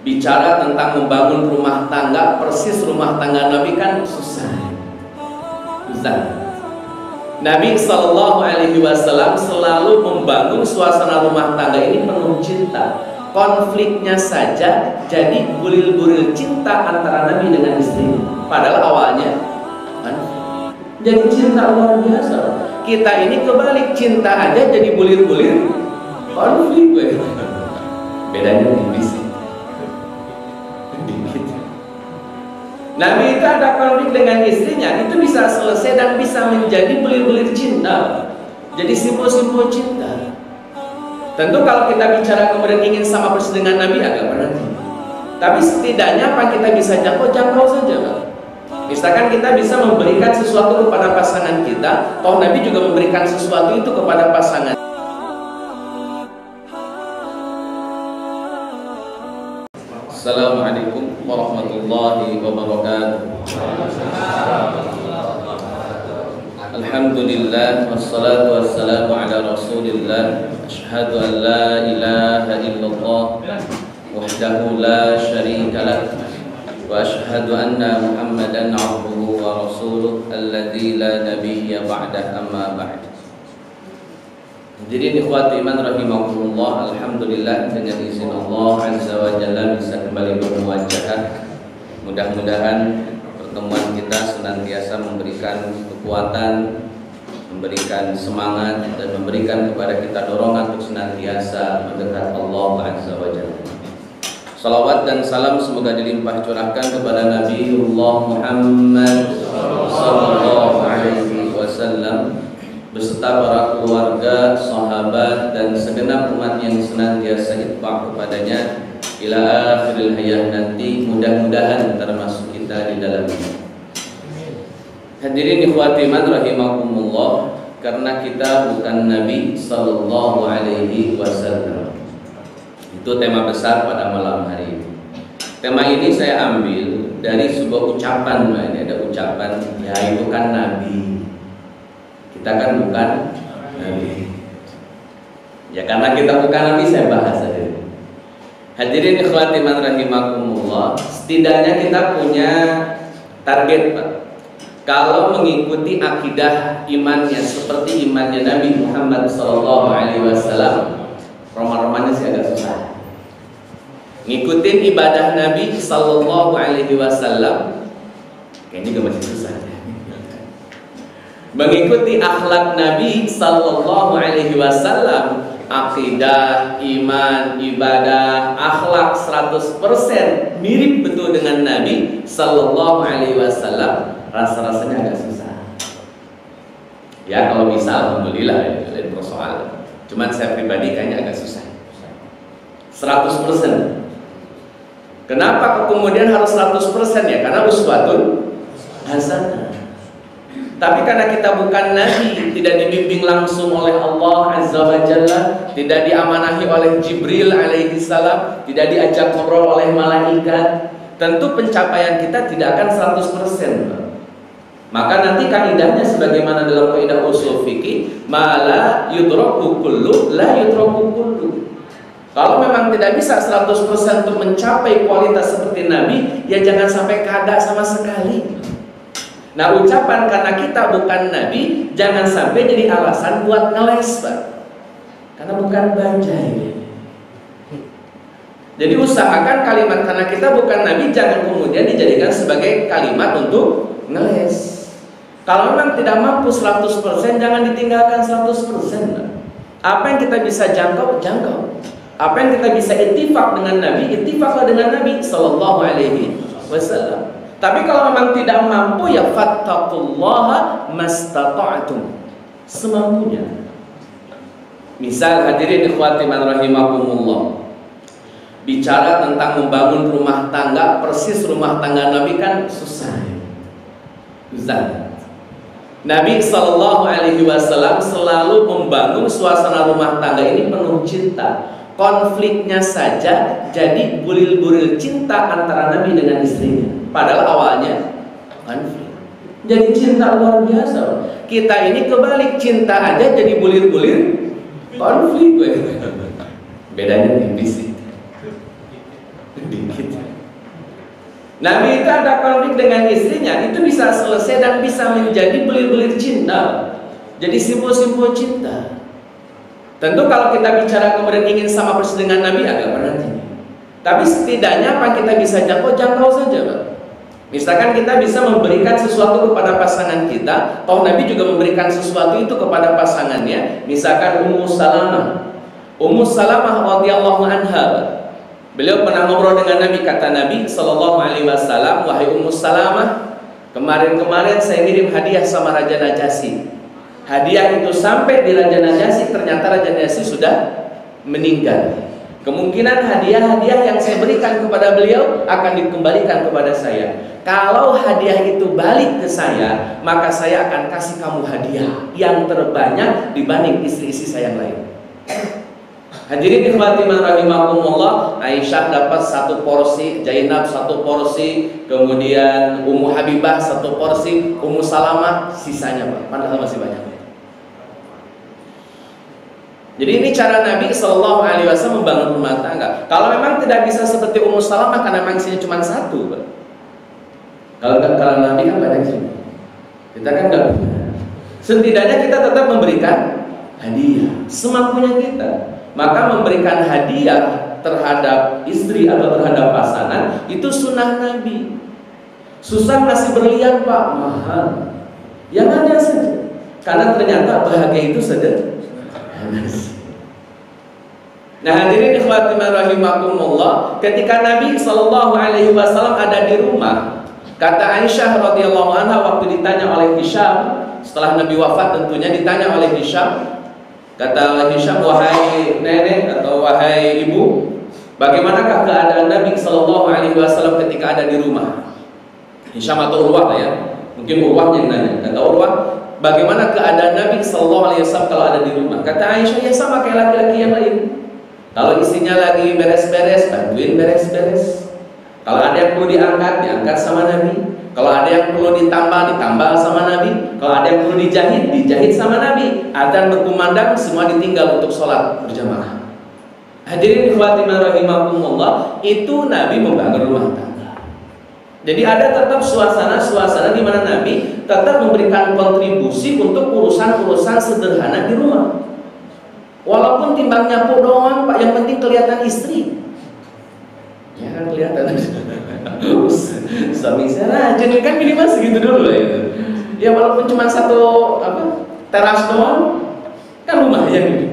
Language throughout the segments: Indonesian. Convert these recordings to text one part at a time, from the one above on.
Bicara tentang membangun rumah tangga, persis rumah tangga Nabi kan susah. Nabi SAW selalu membangun suasana rumah tangga ini penuh cinta. Konfliknya saja jadi bulir-bulir cinta antara Nabi dengan istrinya. Padahal awalnya kan jadi cinta luar biasa. Kita ini kebalik, cinta aja jadi bulir-bulir konflik. Bedanya tipis. Nabi itu ada konflik dengan istrinya, itu bisa selesai dan bisa menjadi bulir-bulir cinta, jadi simpul-simpul cinta. Tentu kalau kita bicara kemudian ingin sama persis dengan Nabi agak berat, tapi setidaknya apa kita bisa jangkau saja, Pak. Misalkan kita bisa memberikan sesuatu kepada pasangan kita, toh Nabi juga memberikan sesuatu itu kepada pasangan. Assalamualaikum warahmatullahi wabarakatuh. Alhamdulillah wassalatu wassalamu ala Rasulillah. Asyhadu an la ilaha illallah wahdahu la syarika lah wa asyhadu anna Muhammadan abduhu wa rasuluh alladzi la nabiyya ba'dah, amma ba'd. Jadi ikhwati iman rahimakumullah, alhamdulillah dengan izin Allah azza wa jalla bisa kembali bermuajahah. Mudah-mudahan pertemuan kita senantiasa memberikan kekuatan, memberikan semangat, dan memberikan kepada kita dorongan untuk senantiasa mendekat Allah azza wa jalla. Salawat dan salam semoga dilimpah curahkan kepada Nabiullah Muhammad sallallahu alaihi wasallam beserta para keluarga, sahabat, dan segenap umat yang senantiasa itba' kepadanya ila akhiril hayat nanti. Mudah-mudahan termasuk kita di dalamnya. Hadirin ikhwati man rahimakumullah, karena kita bukan Nabi sallallahu alaihi wasallam. Itu tema besar pada malam hari ini. Tema ini saya ambil dari sebuah ucapan, ini ada ucapan, ya itu kan Nabi. Kita kan bukan Nabi. Ya karena kita bukan Nabi saya bahas saja. Hadirin ikhwati man rahimakumullah, setidaknya kita punya target, Pak. Kalau mengikuti akidah imannya seperti imannya Nabi Muhammad SAW, romah-romahnya sih agak susah. Ngikutin ibadah Nabi SAW kayaknya juga masih susah. Mengikuti akhlak Nabi sallallahu alaihi wasallam, akidah, iman, ibadah, akhlak 100% mirip betul dengan Nabi sallallahu alaihi wasallam, rasa-rasanya agak susah. Ya kalau bisa alhamdulillah, itu lain persoalan. Cuman saya pribadi kayaknya agak susah. 100%. Kenapa kemudian harus 100% ya? Karena uswatun hasanah. Tapi karena kita bukan Nabi, tidak dibimbing langsung oleh Allah Azza wa Jalla, tidak diamanahi oleh Jibril alaihi salam, tidak diajak ngobrol oleh malaikat, tentu pencapaian kita tidak akan 100%. Maka nanti kaidahnya sebagaimana dalam kaidah ushul fikih, mala yudraku kullu la yudraku kullu. Kalau memang tidak bisa 100% untuk mencapai kualitas seperti Nabi, ya jangan sampai kada sama sekali. Nah ucapan karena kita bukan Nabi jangan sampai jadi alasan buat ngeles, Pak. Karena bukan bajai. Jadi usahakan kalimat karena kita bukan Nabi jangan kemudian dijadikan sebagai kalimat untuk ngeles. Kalau memang tidak mampu 100% jangan ditinggalkan 100%, Pak. Apa yang kita bisa jangkau, jangkau. Apa yang kita bisa ittifaq dengan Nabi, ittifaqlah dengan Nabi sallallahu alaihi wasallam. Tapi kalau memang tidak mampu ya fattaqullaha mastata'tum, semampunya. Misal hadirin ikhwati man rahimakumullah, bicara tentang membangun rumah tangga, persis rumah tangga Nabi kan susah. Nabi sallallahu alaihi wasallam selalu membangun suasana rumah tangga ini penuh cinta. Konfliknya saja jadi bulir-bulir cinta antara Nabi dengan istrinya. Padahal awalnya konflik. Jadi cinta luar biasa. Kita ini kebalik, cinta aja jadi bulir-bulir konflik. Bedanya tipis sih. Dikit. Nabi itu ada konflik dengan istrinya, itu bisa selesai dan bisa menjadi belir-belir cinta, jadi simbol-simbol cinta. Tentu kalau kita bicara kemudian ingin sama persis dengan Nabi agak berat ini. Tapi setidaknya apa kita bisa jangkau saja, Pak. Misalkan kita bisa memberikan sesuatu kepada pasangan kita, toh Nabi juga memberikan sesuatu itu kepada pasangannya. Misalkan Ummu Salamah radhiyallahu anha. Beliau pernah ngobrol dengan Nabi, kata Nabi sallallahu alaihi wasallam, "Wahai Ummu Salamah, kemarin saya ngirim hadiah sama Raja Najasyi. Hadiah itu sampai di Raja Najasyi, ternyata Raja Najasyi sudah meninggal. Kemungkinan hadiah-hadiah yang saya berikan kepada beliau akan dikembalikan kepada saya. Kalau hadiah itu balik ke saya, maka saya akan kasih kamu hadiah yang terbanyak dibanding istri-istri saya yang lain." Hadirin ikhwati rahimakumullah, Aisyah dapat 1 porsi, Zainab 1 porsi, kemudian Ummu Habibah 1 porsi, Ummu Salamah sisanya, Pak. Padahal masih banyak. Jadi ini cara Nabi Shallallahu Alaihi Wasallam membangun rumah tangga. Kalau memang tidak bisa seperti Ummu Salamah karena memang isinya cuma 1, Pak. Kalau Nabi kan banyak sih. Kita kan nggak punya. Setidaknya kita tetap memberikan hadiah semampunya kita. Maka memberikan hadiah terhadap istri atau terhadap pasangan itu sunnah Nabi. Susah ngasih berlian, Pak, mahal. Yang ada saja. Karena ternyata bahagia itu sederhana. Nah, hadirin ikhwati rahimakumullah, ketika Nabi Shallallahu Alaihi Wasallam ada di rumah, kata Aisyah radhiyallahu anha waktu ditanya oleh Hisham, setelah Nabi wafat tentunya ditanya oleh Hisham, kata Hisham, "Wahai nenek atau wahai ibu, bagaimanakah keadaan Nabi Shallallahu Alaihi Wasallam ketika ada di rumah?" Hisham atau Urwah ya, mungkin Urwah yang nanya. Kata Urwah, "Bagaimana keadaan Nabi Shallallahu Alaihi Wasallam kalau ada di rumah?" Kata Aisyah, "Ya sama kayak laki-laki yang lain. Kalau istrinya lagi beres-beres, bantuin beres-beres. Kalau ada yang perlu diangkat sama Nabi. Kalau ada yang perlu ditambal sama Nabi. Kalau ada yang perlu dijahit sama Nabi. Adzan berkumandang, semua ditinggal untuk sholat berjamaah." Hadirin ikhwati rahimakumullah, itu Nabi membangun rumah tangga. Jadi ada tetap suasana di mana Nabi tetap memberikan kontribusi untuk urusan-urusan sederhana di rumah. Walaupun timbang nyapu doang, Pak, yang penting kelihatan istri. Ya kan kelihatan. Suami saya rajin kan minimal segitu dulu ya. Ya walaupun cuma 1 teras doang, kan lumayan gitu.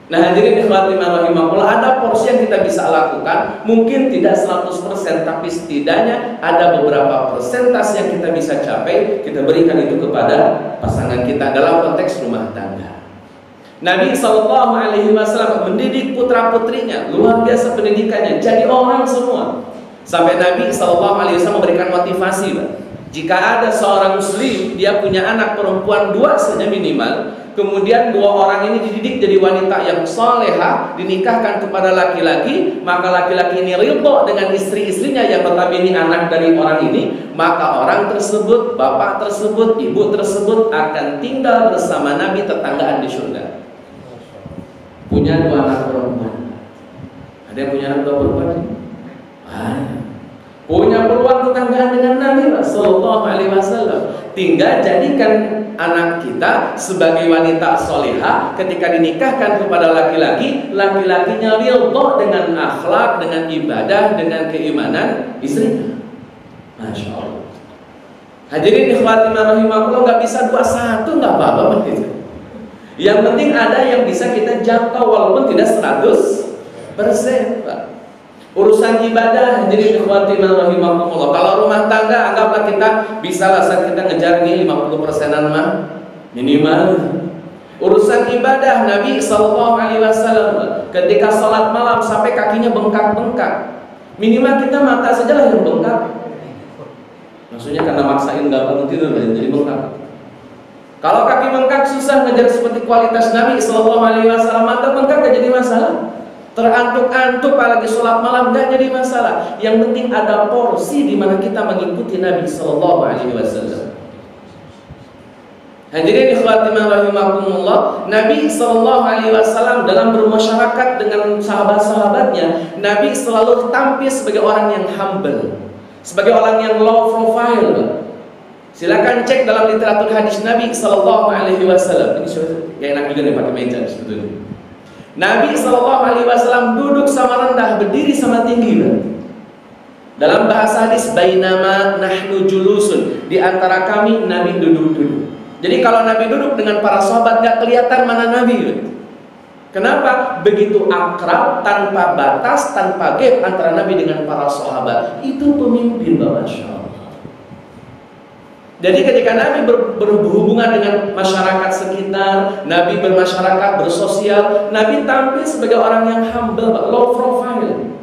Nah, hadirin ikhwati rahimakumullah, ada porsi yang kita bisa lakukan, mungkin tidak 100%, tapi setidaknya ada beberapa persentase yang kita bisa capai, kita berikan itu kepada pasangan kita dalam konteks rumah tangga. Nabi Shallallahu Alaihi Wasallam mendidik putra-putrinya, luar biasa pendidikannya, jadi orang semua. Sampai Nabi Shallallahu Alaihi Wasallam memberikan motivasi, Pak. Jika ada seorang muslim, dia punya anak perempuan 2 saja minimal, kemudian 2 orang ini dididik jadi wanita yang salehah, dinikahkan kepada laki-laki, maka laki-laki ini ridho dengan istri-istrinya yang notabene anak dari orang ini, maka orang tersebut, bapak tersebut, ibu tersebut akan tinggal bersama Nabi tetanggaan di surga. Punya 2 anak perempuan. Ada yang punya anak 2 perempuan? Punya peluang tetanggaan dengan Nabi Sallallahu Alaihi Wasallam. Tinggal jadikan anak kita sebagai wanita solehah, ketika dinikahkan kepada laki-laki, laki-lakinya ridho dengan akhlak, dengan ibadah, dengan keimanan istrinya. Masya Allah. Hadirin ikhwati rahimakumullah, nggak bisa 21 nggak apa-apa begitu. Yang penting ada yang bisa kita jangkau walaupun tidak 100%, Pak. Urusan ibadah, hadirin ikhwati rahimakumullah, kalau rumah tangga anggaplah kita bisa lah saat kita ngejar nih 50%-an mah minimal. Urusan ibadah, Nabi Sallallahu Alaihi Wasallam ketika sholat malam sampai kakinya bengkak-bengkak, minimal kita mata saja lah yang bengkak. Maksudnya karena maksain nggak bangun tidur jadi bengkak. Kalau kaki bengkak susah ngejar seperti kualitas Nabi Sallallahu Alaihi Wasallam, mata bengkak gak jadi masalah. Terantuk-antuk apalagi sholat malam gak jadi masalah. Yang penting ada porsi di mana kita mengikuti Nabi Sallallahu Alaihi Wasallam. Hadirin ikhwati rahimakumullah, Nabi Sallallahu Alaihi Wasallam dalam bermasyarakat dengan sahabat-sahabatnya, Nabi selalu tampil sebagai orang yang humble. sebagai orang yang low profile. Silakan cek dalam literatur hadis Nabi Sallallahu Alaihi Wasallam. Ini gak enak juga nih pakai meja sebetulnya. Nabi Sallallahu Alaihi Wasallam duduk sama rendah, berdiri sama tinggi. Dalam bahasa hadis, bainama nahnu julusun, di antara kami Nabi duduk-duduk. Jadi kalau Nabi duduk dengan para sahabat gak kelihatan mana Nabi. Kenapa? Begitu akrab, tanpa batas, tanpa gap antara Nabi dengan para sahabat. Itu pemimpin, Masya Allah. Jadi ketika Nabi berhubungan dengan masyarakat sekitar, Nabi bermasyarakat, bersosial, Nabi tampil sebagai orang yang humble, low profile.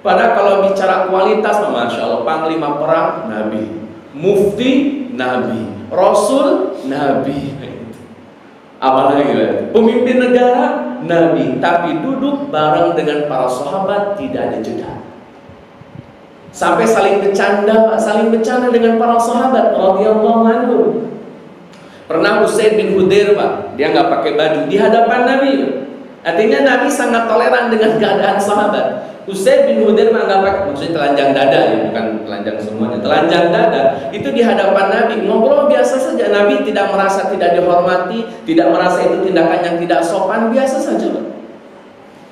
Padahal kalau bicara kualitas, Masya Allah, panglima perang, Nabi, mufti, Nabi, Rasul, Nabi. Apalagi pemimpin negara, Nabi, tapi duduk bareng dengan para sahabat tidak ada jeda. Sampai saling bercanda dengan para sahabat radhiyallahu anhu. Pernah Usaid bin Hudair, Pak, dia nggak pakai baju di hadapan Nabi. Artinya Nabi sangat toleran dengan keadaan sahabat. Usaid bin Hudair nggak pakai, maksudnya telanjang dada ya, bukan telanjang semuanya, telanjang dada. Itu di hadapan Nabi ngobrol biasa saja. Nabi tidak merasa tidak dihormati, tidak merasa itu tindakan yang tidak sopan, biasa saja, Pak.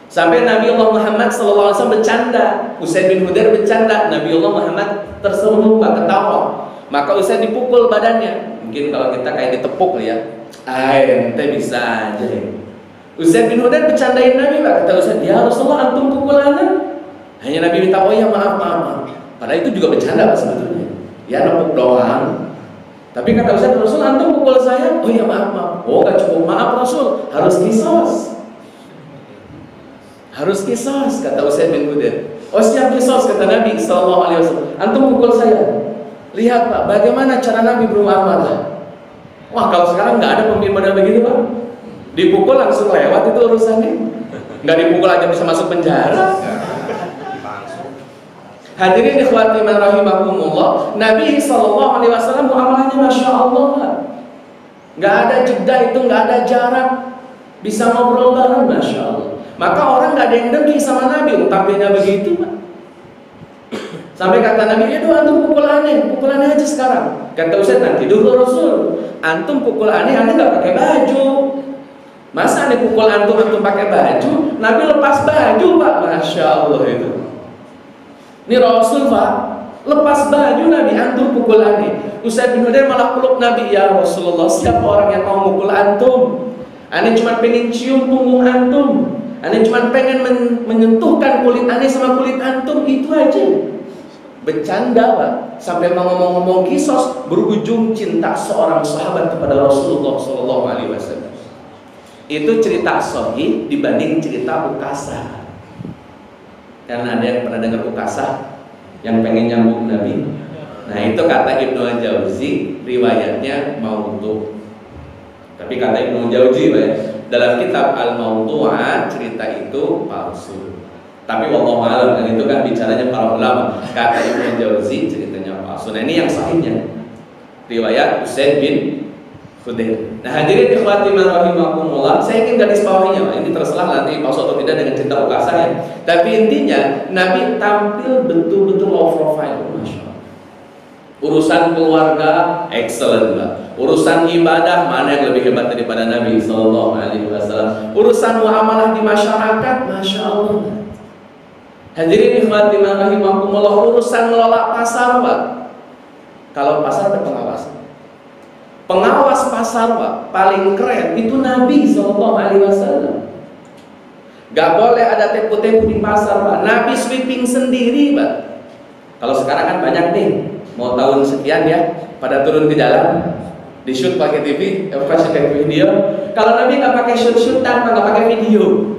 Sampai Nabi Allah Muhammad SAW bercanda, Usaid bin Hudair bercanda, Nabi Allah Muhammad tersenyum, ketawa. Maka Usaid dipukul badannya. Mungkin kalau kita kayak ditepuk ya, ente bisa aja ya. Usaid bin Hudair bercandain Nabi, Pak. Kata Usaid, ya Rasulullah, antum pukul ana. Hanya Nabi minta, oh ya maaf. Padahal itu juga bercanda, Pak, sebetulnya. Ya nepuk doang. Tapi kata Usaid, Rasul, antum pukul saya. Oh ya maaf. Oh gak cukup maaf Rasul, harus kisos. Harus kisos, kata Usaid bin Hudair. Oh siap kisos, kata Nabi SAW. Antum pukul saya. Lihat, Pak, bagaimana cara Nabi bermuamalah. Wah, kalau sekarang nggak ada pemimpin model begitu, Pak. Dipukul langsung lewat itu urusannya. Nggak dipukul aja bisa masuk penjara. Hadirin ikhwati man rahimakumullah, Nabi SAW muamalahnya Masya Allah, Pak. Nggak ada jeda itu, nggak ada jarak. Bisa ngobrol bareng, Masya Allah. Maka orang gak ada yang dengki sama Nabi, tampilnya begitu, Pak. Sampai kata Nabi, itu antum pukul aneh aja sekarang. Kata Usaid, nanti dulu Rasul, antum pukul aneh gak pakai baju. Masa aneh pukul antum pakai baju? Nabi lepas baju, Pak. Masya Allah itu. Ini Rasul, Pak, lepas baju Nabi, antum pukul aneh. Usaid bin Hudair malah peluk Nabi, ya Rasulullah, siapa orang yang mau mukul antum? Aneh cuma pengen cium punggung antum. Aneh cuma pengen menyentuhkan kulit aneh sama kulit antum, itu aja. Bercanda, Pak. Sampai mau ngomong-ngomong kisos, berujung cinta seorang sahabat kepada Rasulullah SAW. Itu cerita sahih dibanding cerita Ukasah. Karena ada yang pernah dengar Ukasah yang pengen nyambung Nabi. Nah itu kata Ibnu Al-Jauzi, riwayatnya maudhu. Tapi kata Ibnu Al-Jauzi, Pak, dalam kitab Al-Mawdu'at cerita itu palsu. Tapi wallahu a'lam, dan itu kan bicaranya para ulama. Kata Ibnu Jauzi ceritanya palsu. Nah ini yang sahihnya, riwayat Usaid bin Hudair. Nah hadirin ikhwati man rahimakumullah, saya ingin garis bawahinya, ini terserah nanti palsu atau tidak dengan cerita Ukasah ya. Tapi intinya Nabi tampil betul-betul low profile, Masya Allah. Urusan keluarga excellent, Mbak. Urusan ibadah mana yang lebih hebat daripada Nabi SAW. Urusan muamalah di masyarakat, Masya Allah. Hadirin ikhwati man rahimakumullah, urusan ngelola pasar, Pak. Kalau pasar ada pengawas pasar, Pak, paling keren itu Nabi SAW. Gak boleh ada tepu-tepu di pasar, Pak. Nabi sweeping sendiri, Pak. Kalau sekarang kan banyak nih, mau tahun sekian ya, pada turun di jalan, di shoot pakai TV, pakai video. Kalau Nabi nggak pakai shoot tanpa nggak pakai video,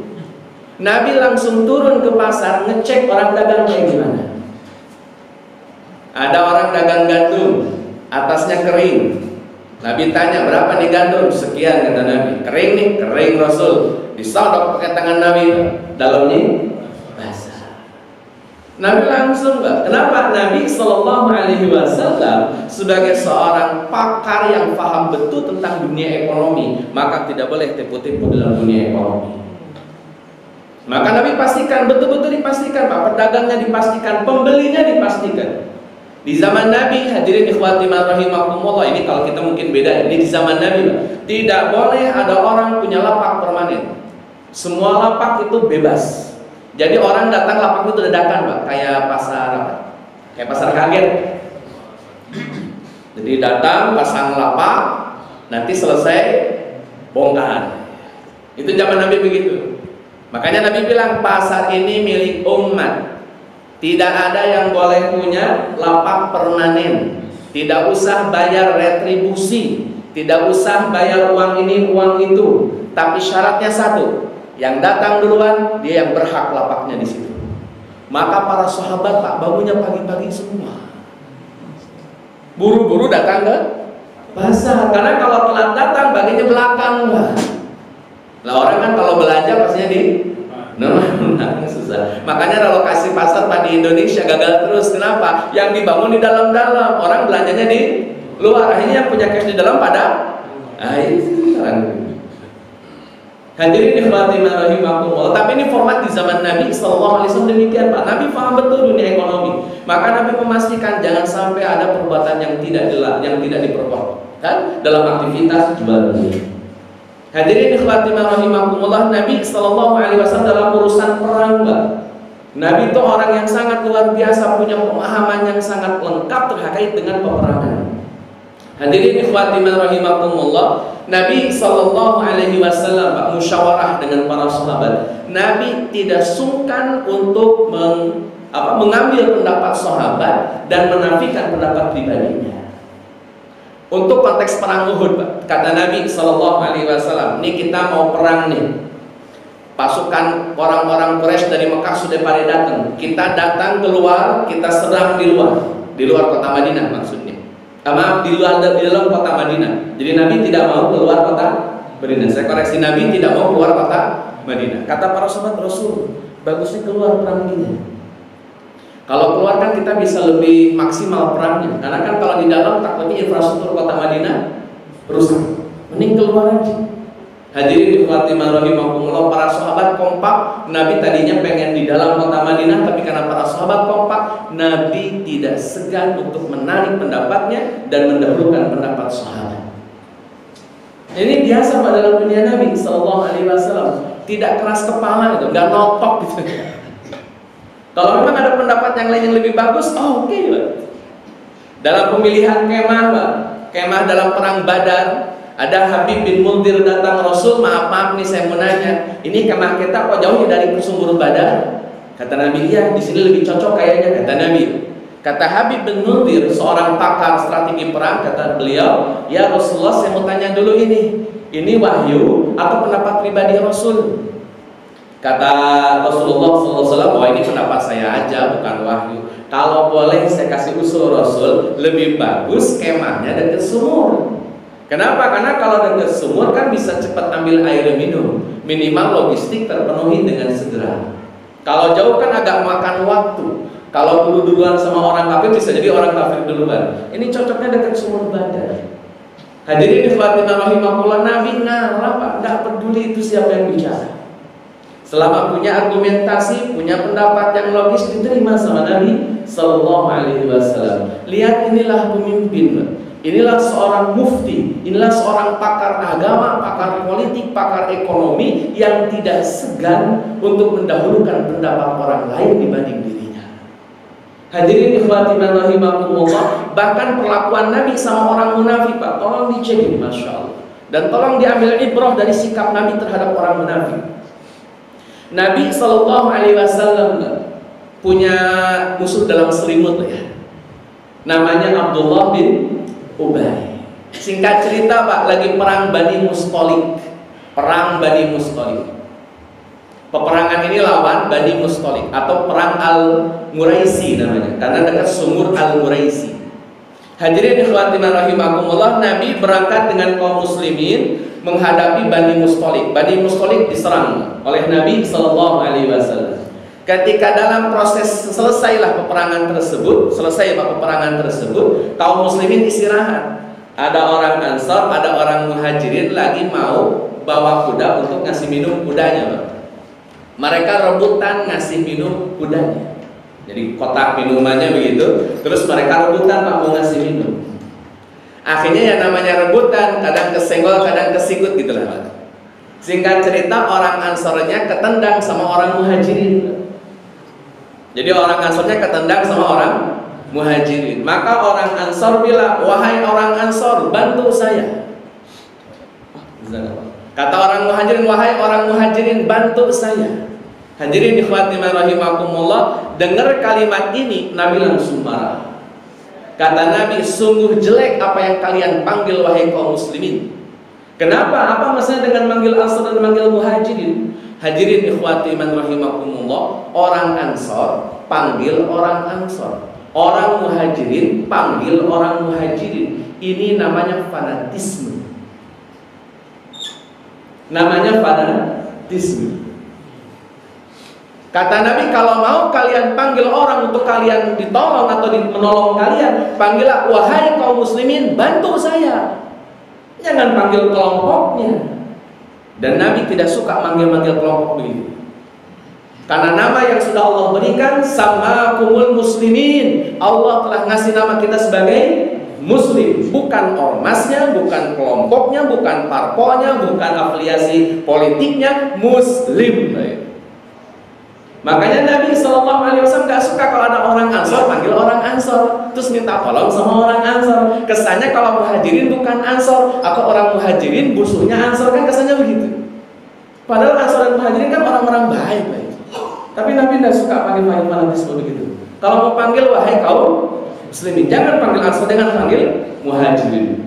Nabi langsung turun ke pasar ngecek orang dagang kayak gimana. Ada orang dagang gandum, atasnya kering. Nabi tanya, berapa nih gandum? Sekian, kata Nabi. Kering nih, kering Rasul. Disodok pakai tangan Nabi, dalamnya basah. Nabi langsung, Mbak. Kenapa? Nabi SAW sebagai seorang pakar yang paham betul tentang dunia ekonomi, maka tidak boleh tipu-tipu dalam dunia ekonomi. Maka Nabi pastikan, betul-betul dipastikan, Pak, pedagangnya dipastikan, pembelinya dipastikan. Di zaman Nabi, hadirin ikhwati rahimakumullah, ini kalau kita mungkin beda, ini di zaman Nabi, tidak boleh ada orang punya lapak permanen. Semua lapak itu bebas. Jadi orang datang lapak itu dadakan, Pak, kayak pasar apa? Kayak pasar kaget. Jadi datang pasang lapak, nanti selesai bongkar. Itu zaman Nabi begitu. Makanya Nabi bilang pasar ini milik umat. Tidak ada yang boleh punya lapak permanen. Tidak usah bayar retribusi, tidak usah bayar uang ini, uang itu. Tapi syaratnya satu, yang datang duluan dia yang berhak lapaknya di situ. Maka para sahabat Pak bangunnya pagi-pagi semua. Buru-buru datang ke pasar, karena kalau telat datang baginya belakang lah. Lah orang kan kalau belanja pastinya di susah. Makanya relokasi pasar Pak di Indonesia gagal terus. Kenapa? Yang dibangun di dalam-dalam, orang belanjanya di luar. Akhirnya yang punya cash di dalam pada hadirin ikhwati rahimakumullah. Tapi ini format di zaman Nabi sallallahu alaihi wasallam demikian, Pak. Nabi paham betul dunia ekonomi. Maka Nabi memastikan jangan sampai ada perbuatan yang tidak diperbolehkan dalam aktivitas jual beli. Hadirin ikhwati rahimakumullah, Nabi sallallahu alaihi wasallam dalam urusan perang, Pak. Nabi itu orang yang sangat luar biasa, punya pemahaman yang sangat lengkap terkait dengan peperangan. Hadirin ikhwati rahimakumullah, Nabi sallallahu alaihi wasallam Pak musyawarah dengan para sahabat. Nabi tidak sungkan untuk mengambil pendapat sahabat dan menafikan pendapat pribadinya. Untuk konteks perang Uhud, Pak, kata Nabi sallallahu alaihi wasallam, "Ini kita mau perang nih. Pasukan orang-orang Quraisy dari Mekah sudah pada datang. Kita datang keluar, kita serang di luar kota Madinah maksudnya. Maaf, di dalam kota Madinah. Jadi Nabi tidak mau keluar kota Madinah. Saya koreksi, Nabi tidak mau keluar kota Madinah. Kata para sahabat, Rasul, bagusnya keluar perang ini. Kalau keluar kan kita bisa lebih maksimal perangnya. Karena kan kalau di dalam takutnya infrastruktur kota Madinah rusak. Mending keluar aja." Hadirin ikhwati rahimakumullah, para sahabat kompak. Nabi tadinya pengen di dalam kota Madinah, tapi karena para sahabat kompak, Nabi tidak segan untuk menarik pendapatnya dan mendahulukan pendapat sahabat. Ini biasa pada dalam dunia Nabi sallallahu alaihi wasallam. Tidak keras kepala gitu, nggak notok gitu. Kalau memang ada pendapat yang lain yang lebih bagus, oke, Pak. Dalam pemilihan kemah, Pak, kemah dalam perang Badar, ada Habib bin Mundir datang, Rasul, maaf nih saya mau nanya, ini kemah kita kok jauh dari sumber Badar? Kata Nabi, iya, di sini lebih cocok kayaknya, kata Nabi. Kata Habib bin Mundir, seorang pakar strategi perang, kata beliau, ya Rasulullah, saya mau tanya dulu ini wahyu atau pendapat pribadi Rasul? Kata Rasulullah SAW, "Oh, ini pendapat saya aja, bukan wahyu. Kalau boleh saya kasih usul Rasul, lebih bagus kemahnya dekat sumur." Kenapa? Karena kalau dekat sumur kan bisa cepat ambil air minum, minimal logistik terpenuhi dengan segera. Kalau jauh kan agak makan waktu. Kalau duluan sama orang kafir, bisa jadi orang kafir duluan. Ini cocoknya dekat sumur Badar. Hadirin ikhwati rahimakumullah, Nabi ngalah, Pak, nggak peduli itu siapa yang bicara. Selama punya argumentasi, punya pendapat yang logis, diterima sama Nabi sallallahu alaihi wasallam. Lihat, inilah pemimpin, inilah seorang mufti, inilah seorang pakar agama, pakar politik, pakar ekonomi yang tidak segan untuk mendahulukan pendapat orang lain dibanding dirinya. Hadirin ikhwati rahimakumullah, bahkan perlakuan Nabi sama orang munafik, Pak, tolong dicek ini, masya Allah, dan tolong diambil ibrah dari sikap Nabi terhadap orang munafik. Nabi sallallahu alaihi wasallam punya musuh dalam selimut, ya. Namanya Abdullah bin Ubay. Singkat cerita, Pak, lagi perang Bani Mustalik. Perang Bani Mustalik. Peperangan ini lawan Bani Mustalik atau perang Al-Muraisi namanya, karena dekat sumur Al-Muraisi. Hadirin ikhwati rahimakumullah, Nabi berangkat dengan kaum muslimin menghadapi Bani Mustalik. Bani Mustalik diserang oleh Nabi sallallahu alaihi wasallam. Ketika dalam proses selesai peperangan tersebut, kaum muslimin istirahat. Ada orang Ansar, ada orang Muhajirin lagi mau bawa kuda untuk ngasih minum kudanya, Pak. Mereka rebutan ngasih minum kudanya. Jadi kotak minumannya begitu. Terus mereka rebutan, Pak mau ngasih minum. Akhirnya yang namanya rebutan, kadang kesenggol, kadang kesikut gitu lah Pak. Singkat cerita, orang Ansornya ketendang sama orang Muhajirin. Jadi orang Ansornya ketendang sama orang Muhajirin. Maka orang Ansor bilang, wahai orang Ansor, bantu saya. Kata orang Muhajirin, wahai orang Muhajirin, bantu saya. Hadirin ikhwati rahimakumullah, dengar kalimat ini Nabi langsung marah. Kata Nabi, sungguh jelek apa yang kalian panggil wahai kaum muslimin. Kenapa? Apa masalah dengan manggil Ansor dan manggil Muhajirin? Hadirin ikhwati rahimakumullah, orang Ansor panggil orang Ansor, orang Muhajirin panggil orang Muhajirin. Ini namanya fanatisme. Namanya fanatisme. Kata Nabi, kalau mau kalian panggil orang untuk kalian ditolong atau menolong kalian, panggillah wahai kaum muslimin, bantu saya. Jangan panggil kelompoknya. Dan Nabi tidak suka manggil-manggil kelompok begitu. Karena nama yang sudah Allah berikan, sama kumul muslimin. Allah telah ngasih nama kita sebagai muslim, bukan ormasnya, bukan kelompoknya, bukan parpolnya, bukan afiliasi politiknya, muslim. Makanya Nabi SAW gak suka kalau ada orang Ansor panggil orang Ansor, terus minta tolong sama orang Ansor. Kesannya kalau Muhajirin bukan Ansor, atau orang Muhajirin musuhnya Ansor, kan kesannya begitu. Padahal Ansor dan Muhajirin kan orang-orang baik. Tapi Nabi gak suka panggil fanatisme begitu. Kalau mau panggil wahai kaum muslimin, jangan panggil Ansor, dengan panggil Muhajirin.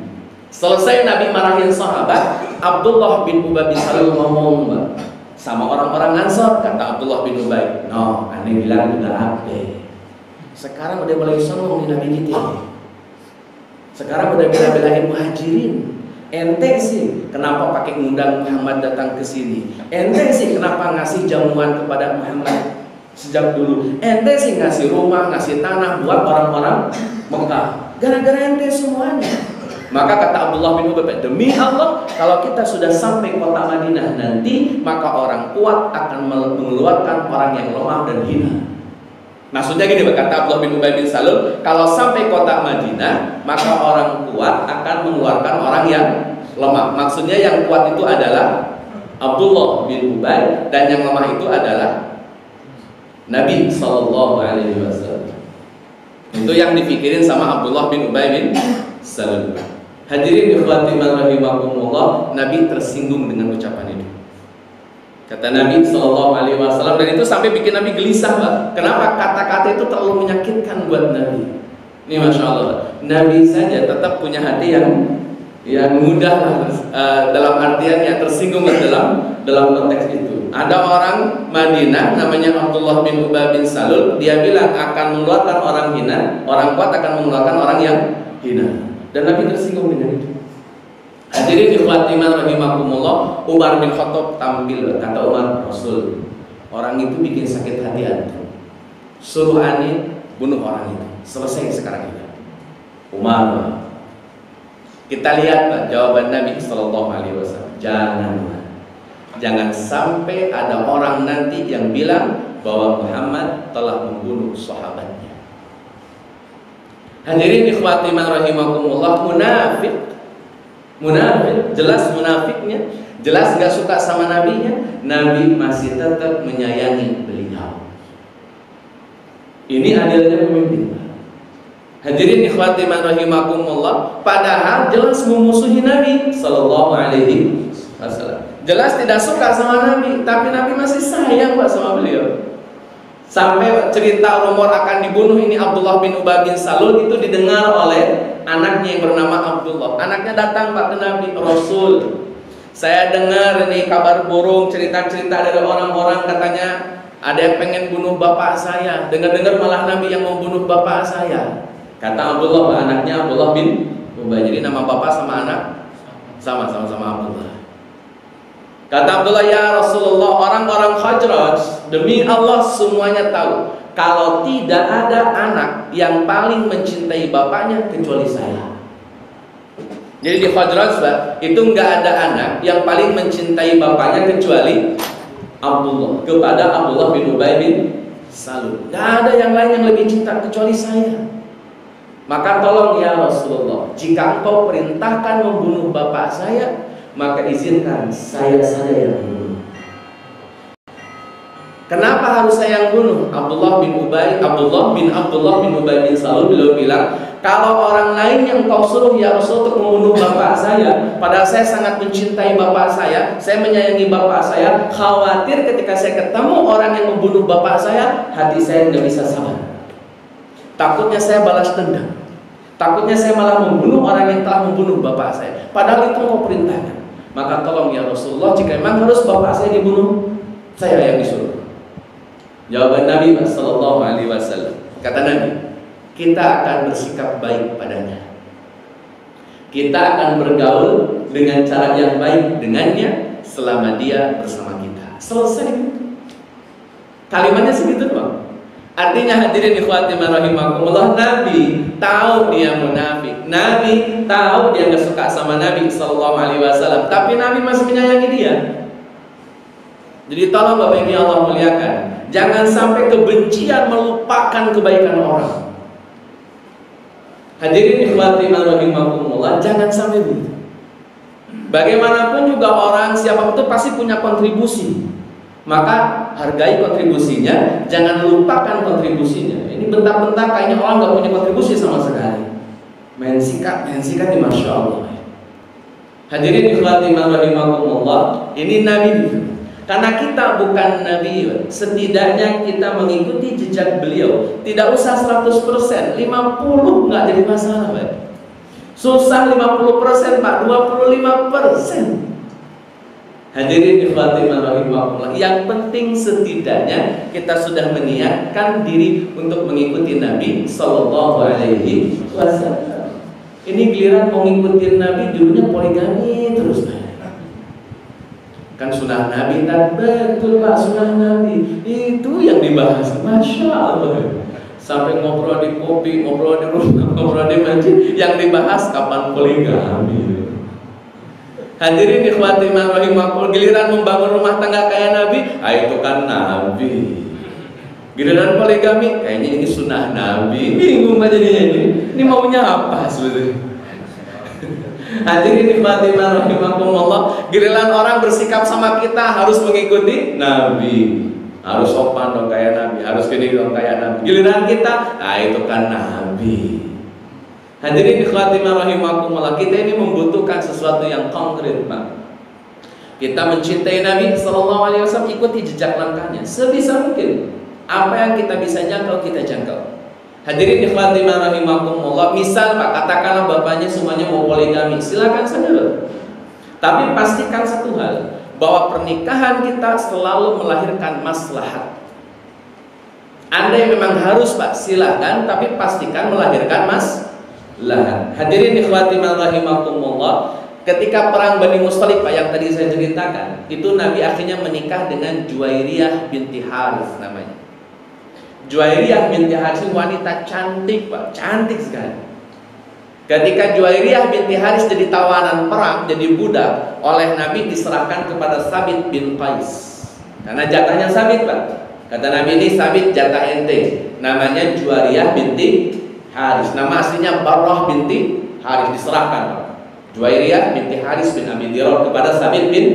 Selesai Nabi marahin sahabat, Abdullah bin Ubay bin Salul ngomong sama orang-orang Ansor. Kata Abdullah bin Ubay, no, aneh bilang udah apa? Sekarang udah mulai sombong di Nabi kita. Sekarang udah bela-belain Muhajirin. Ente sih kenapa pakai ngundang Muhammad datang ke sini? Ente sih kenapa ngasih jamuan kepada Muhammad sejak dulu? Ente sih ngasih rumah, ngasih tanah buat orang-orang Mekah. Gara-gara ente semuanya. Maka kata Abdullah bin Ubay, demi Allah, kalau kita sudah sampai kota Madinah nanti, maka orang kuat akan mengeluarkan orang yang lemah dan hina. Maksudnya gini, kata Abdullah bin Ubay bin Salul, kalau sampai kota Madinah, maka orang kuat akan mengeluarkan orang yang lemah. Maksudnya yang kuat itu adalah Abdullah bin Ubay, dan yang lemah itu adalah Nabi SAW. Itu yang dipikirin sama Abdullah bin Ubay bin Salul. Hadirin ikhwati rahimakumullah, Nabi tersinggung dengan ucapan itu. Kata Nabi SAW, dan itu sampai bikin Nabi gelisah, Pak. Kenapa kata-kata itu terlalu menyakitkan buat Nabi? Ini Masya Allah, Nabi saja tetap punya hati yang mudah dalam artian yang tersinggung dalam konteks itu. Ada orang Madinah namanya Abdullah bin Ubay bin Salul, dia bilang akan mengeluarkan orang hina, orang kuat akan mengeluarkan orang yang hina. Dan Nabi tersinggung dengan itu. Hadirin ikhwati rahimakumullah, Umar bin Khattab tampil. Kata Umar, Rasul, orang itu bikin sakit hati antum. Suruh ani bunuh orang itu. Selesai sekarang ini. Umar, kita lihat Pak, jawaban Nabi SAW. Jangan sampai ada orang nanti yang bilang bahwa Muhammad telah membunuh sahabatnya. Hadirin ikhwati rahimakumullah, munafik, jelas munafiknya, jelas gak suka sama nabinya, Nabi masih tetap menyayangi beliau. Ini adilnya pemimpin. Hadirin ikhwati rahimakumullah, padahal jelas memusuhi Nabi SAW. Jelas tidak suka sama Nabi, tapi Nabi masih sayang Pak sama beliau. Sampai cerita rumor akan dibunuh ini Abdullah bin Ubay bin Salul itu didengar oleh anaknya yang bernama Abdullah. Anaknya datang Pak ke Nabi, Rasul, saya dengar ini kabar burung, cerita-cerita dari orang-orang katanya ada yang pengen bunuh bapak saya. Dengar-dengar malah Nabi yang mau bunuh bapak saya. Kata Abdullah, anaknya Abdullah bin Ubay. Jadi nama bapak sama anak sama-sama Abdullah. Kata Abdullah, ya Rasulullah, orang-orang Khazraj demi Allah semuanya tahu kalau tidak ada anak yang paling mencintai bapaknya kecuali saya. Jadi di Khazraj itu nggak ada anak yang paling mencintai bapaknya kecuali Abdullah, kepada Abdullah bin Ubay bin salut. Gak ada yang lain yang lebih cinta kecuali saya. Maka tolong ya Rasulullah, jika engkau perintahkan membunuh bapak saya, maka izinkan saya yang bunuh. Kenapa harus saya yang bunuh? Abdullah bin Ubay bin Salul beliau bilang, kalau orang lain yang kau suruh ya Rasul untuk membunuh bapak saya, padahal saya sangat mencintai bapak saya menyayangi bapak saya, khawatir ketika saya ketemu orang yang membunuh bapak saya, hati saya nggak bisa sabar. Takutnya saya balas dendam. Takutnya saya malah membunuh orang yang telah membunuh bapak saya. Padahal itu kau perintahkan. Maka tolong ya Rasulullah, jika memang harus bapak saya dibunuh, saya yang disuruh. Jawaban Nabi sallallahu alaihi wasallam, kata Nabi, kita akan bersikap baik padanya. Kita akan bergaul dengan cara yang baik dengannya selama dia bersama kita. Selesai. Kalimatnya segitu doang. Artinya hadirin ikhwati rahimakumullah, Nabi tahu dia munafik, Nabi tahu dia nggak suka sama Nabi sallallahu alaihi wasallam, tapi Nabi masih menyayangi dia. Jadi tolong Bapak Ibu Allah muliakan, jangan sampai kebencian melupakan kebaikan orang. Hadirin ikhwati rahimakumullah, jangan sampai begitu. Bagaimanapun juga orang siapapun itu pasti punya kontribusi. Maka hargai kontribusinya, jangan lupakan kontribusinya. Ini bentar-bentar kayaknya orang nggak punya kontribusi sama sekali. Main sikat di Masya Allah. Hadirin ikhwati rahimakumullah, ini Nabi. Karena kita bukan Nabi, setidaknya kita mengikuti jejak beliau. Tidak usah 100%, 50 nggak jadi masalah, Pak. Susah 50%, Pak, 25%. Hadirin ikhwati rahimakumullah, yang penting setidaknya kita sudah meniatkan diri untuk mengikuti Nabi sallallahu alaihi wasallam. Ini giliran mau ngikutin Nabi, dulunya poligami terus. Kan sunnah Nabi, tak betul Pak, sunnah Nabi itu yang dibahas. Masya Allah. Sampai ngobrol di kopi, ngobrol di rumah, ngobrol di masjid, yang dibahas kapan poligami. Hadirin ikhwati rahimakumullah, giliran membangun rumah tangga kayak Nabi, itu kan Nabi. Giliran poligami, kayaknya ini sunnah Nabi. Bingung aja ini maunya apa sebetulnya? Hadirin ikhwati rahimakumullah, giliran orang bersikap sama kita harus mengikuti Nabi. Harus sopan dong kayak Nabi, harus gini dong kayak Nabi. Giliran kita, itu kan Nabi. Hadirin ikhwati rahimakumullah, kita ini membutuhkan sesuatu yang konkret, Pak. Kita mencintai Nabi sallallahu alaihi wasallam, ikuti jejak langkahnya sebisa mungkin. Apa yang kita bisa jangkau, kita jangkau. Hadirin ikhwati rahimakumullah, misal Pak, katakanlah bapaknya semuanya mau poligami, silakan saja, Pak. Tapi pastikan satu hal, bahwa pernikahan kita selalu melahirkan maslahat. Anda yang memang harus, Pak, silakan, tapi pastikan melahirkan maslahat. Hadirin ikhwati rahimakumullah, ketika perang Bani Musthalib, Pak, yang tadi saya ceritakan, itu Nabi akhirnya menikah dengan Juwairiyah binti Harith namanya. Juwairiyah binti Harith wanita cantik, Pak, cantik sekali. Ketika Juwairiyah binti Harith jadi tawanan perang, jadi budak, oleh Nabi diserahkan kepada Sabit bin Qais. Karena jatahnya Sabit, Pak. Kata Nabi, ini Sabit jatah ente. Namanya Juwairiyah binti Haris, nama aslinya Barrah binti Haris, diserahkan Juwairiyah binti Haris bin Abi Dirar kepada Sabit bin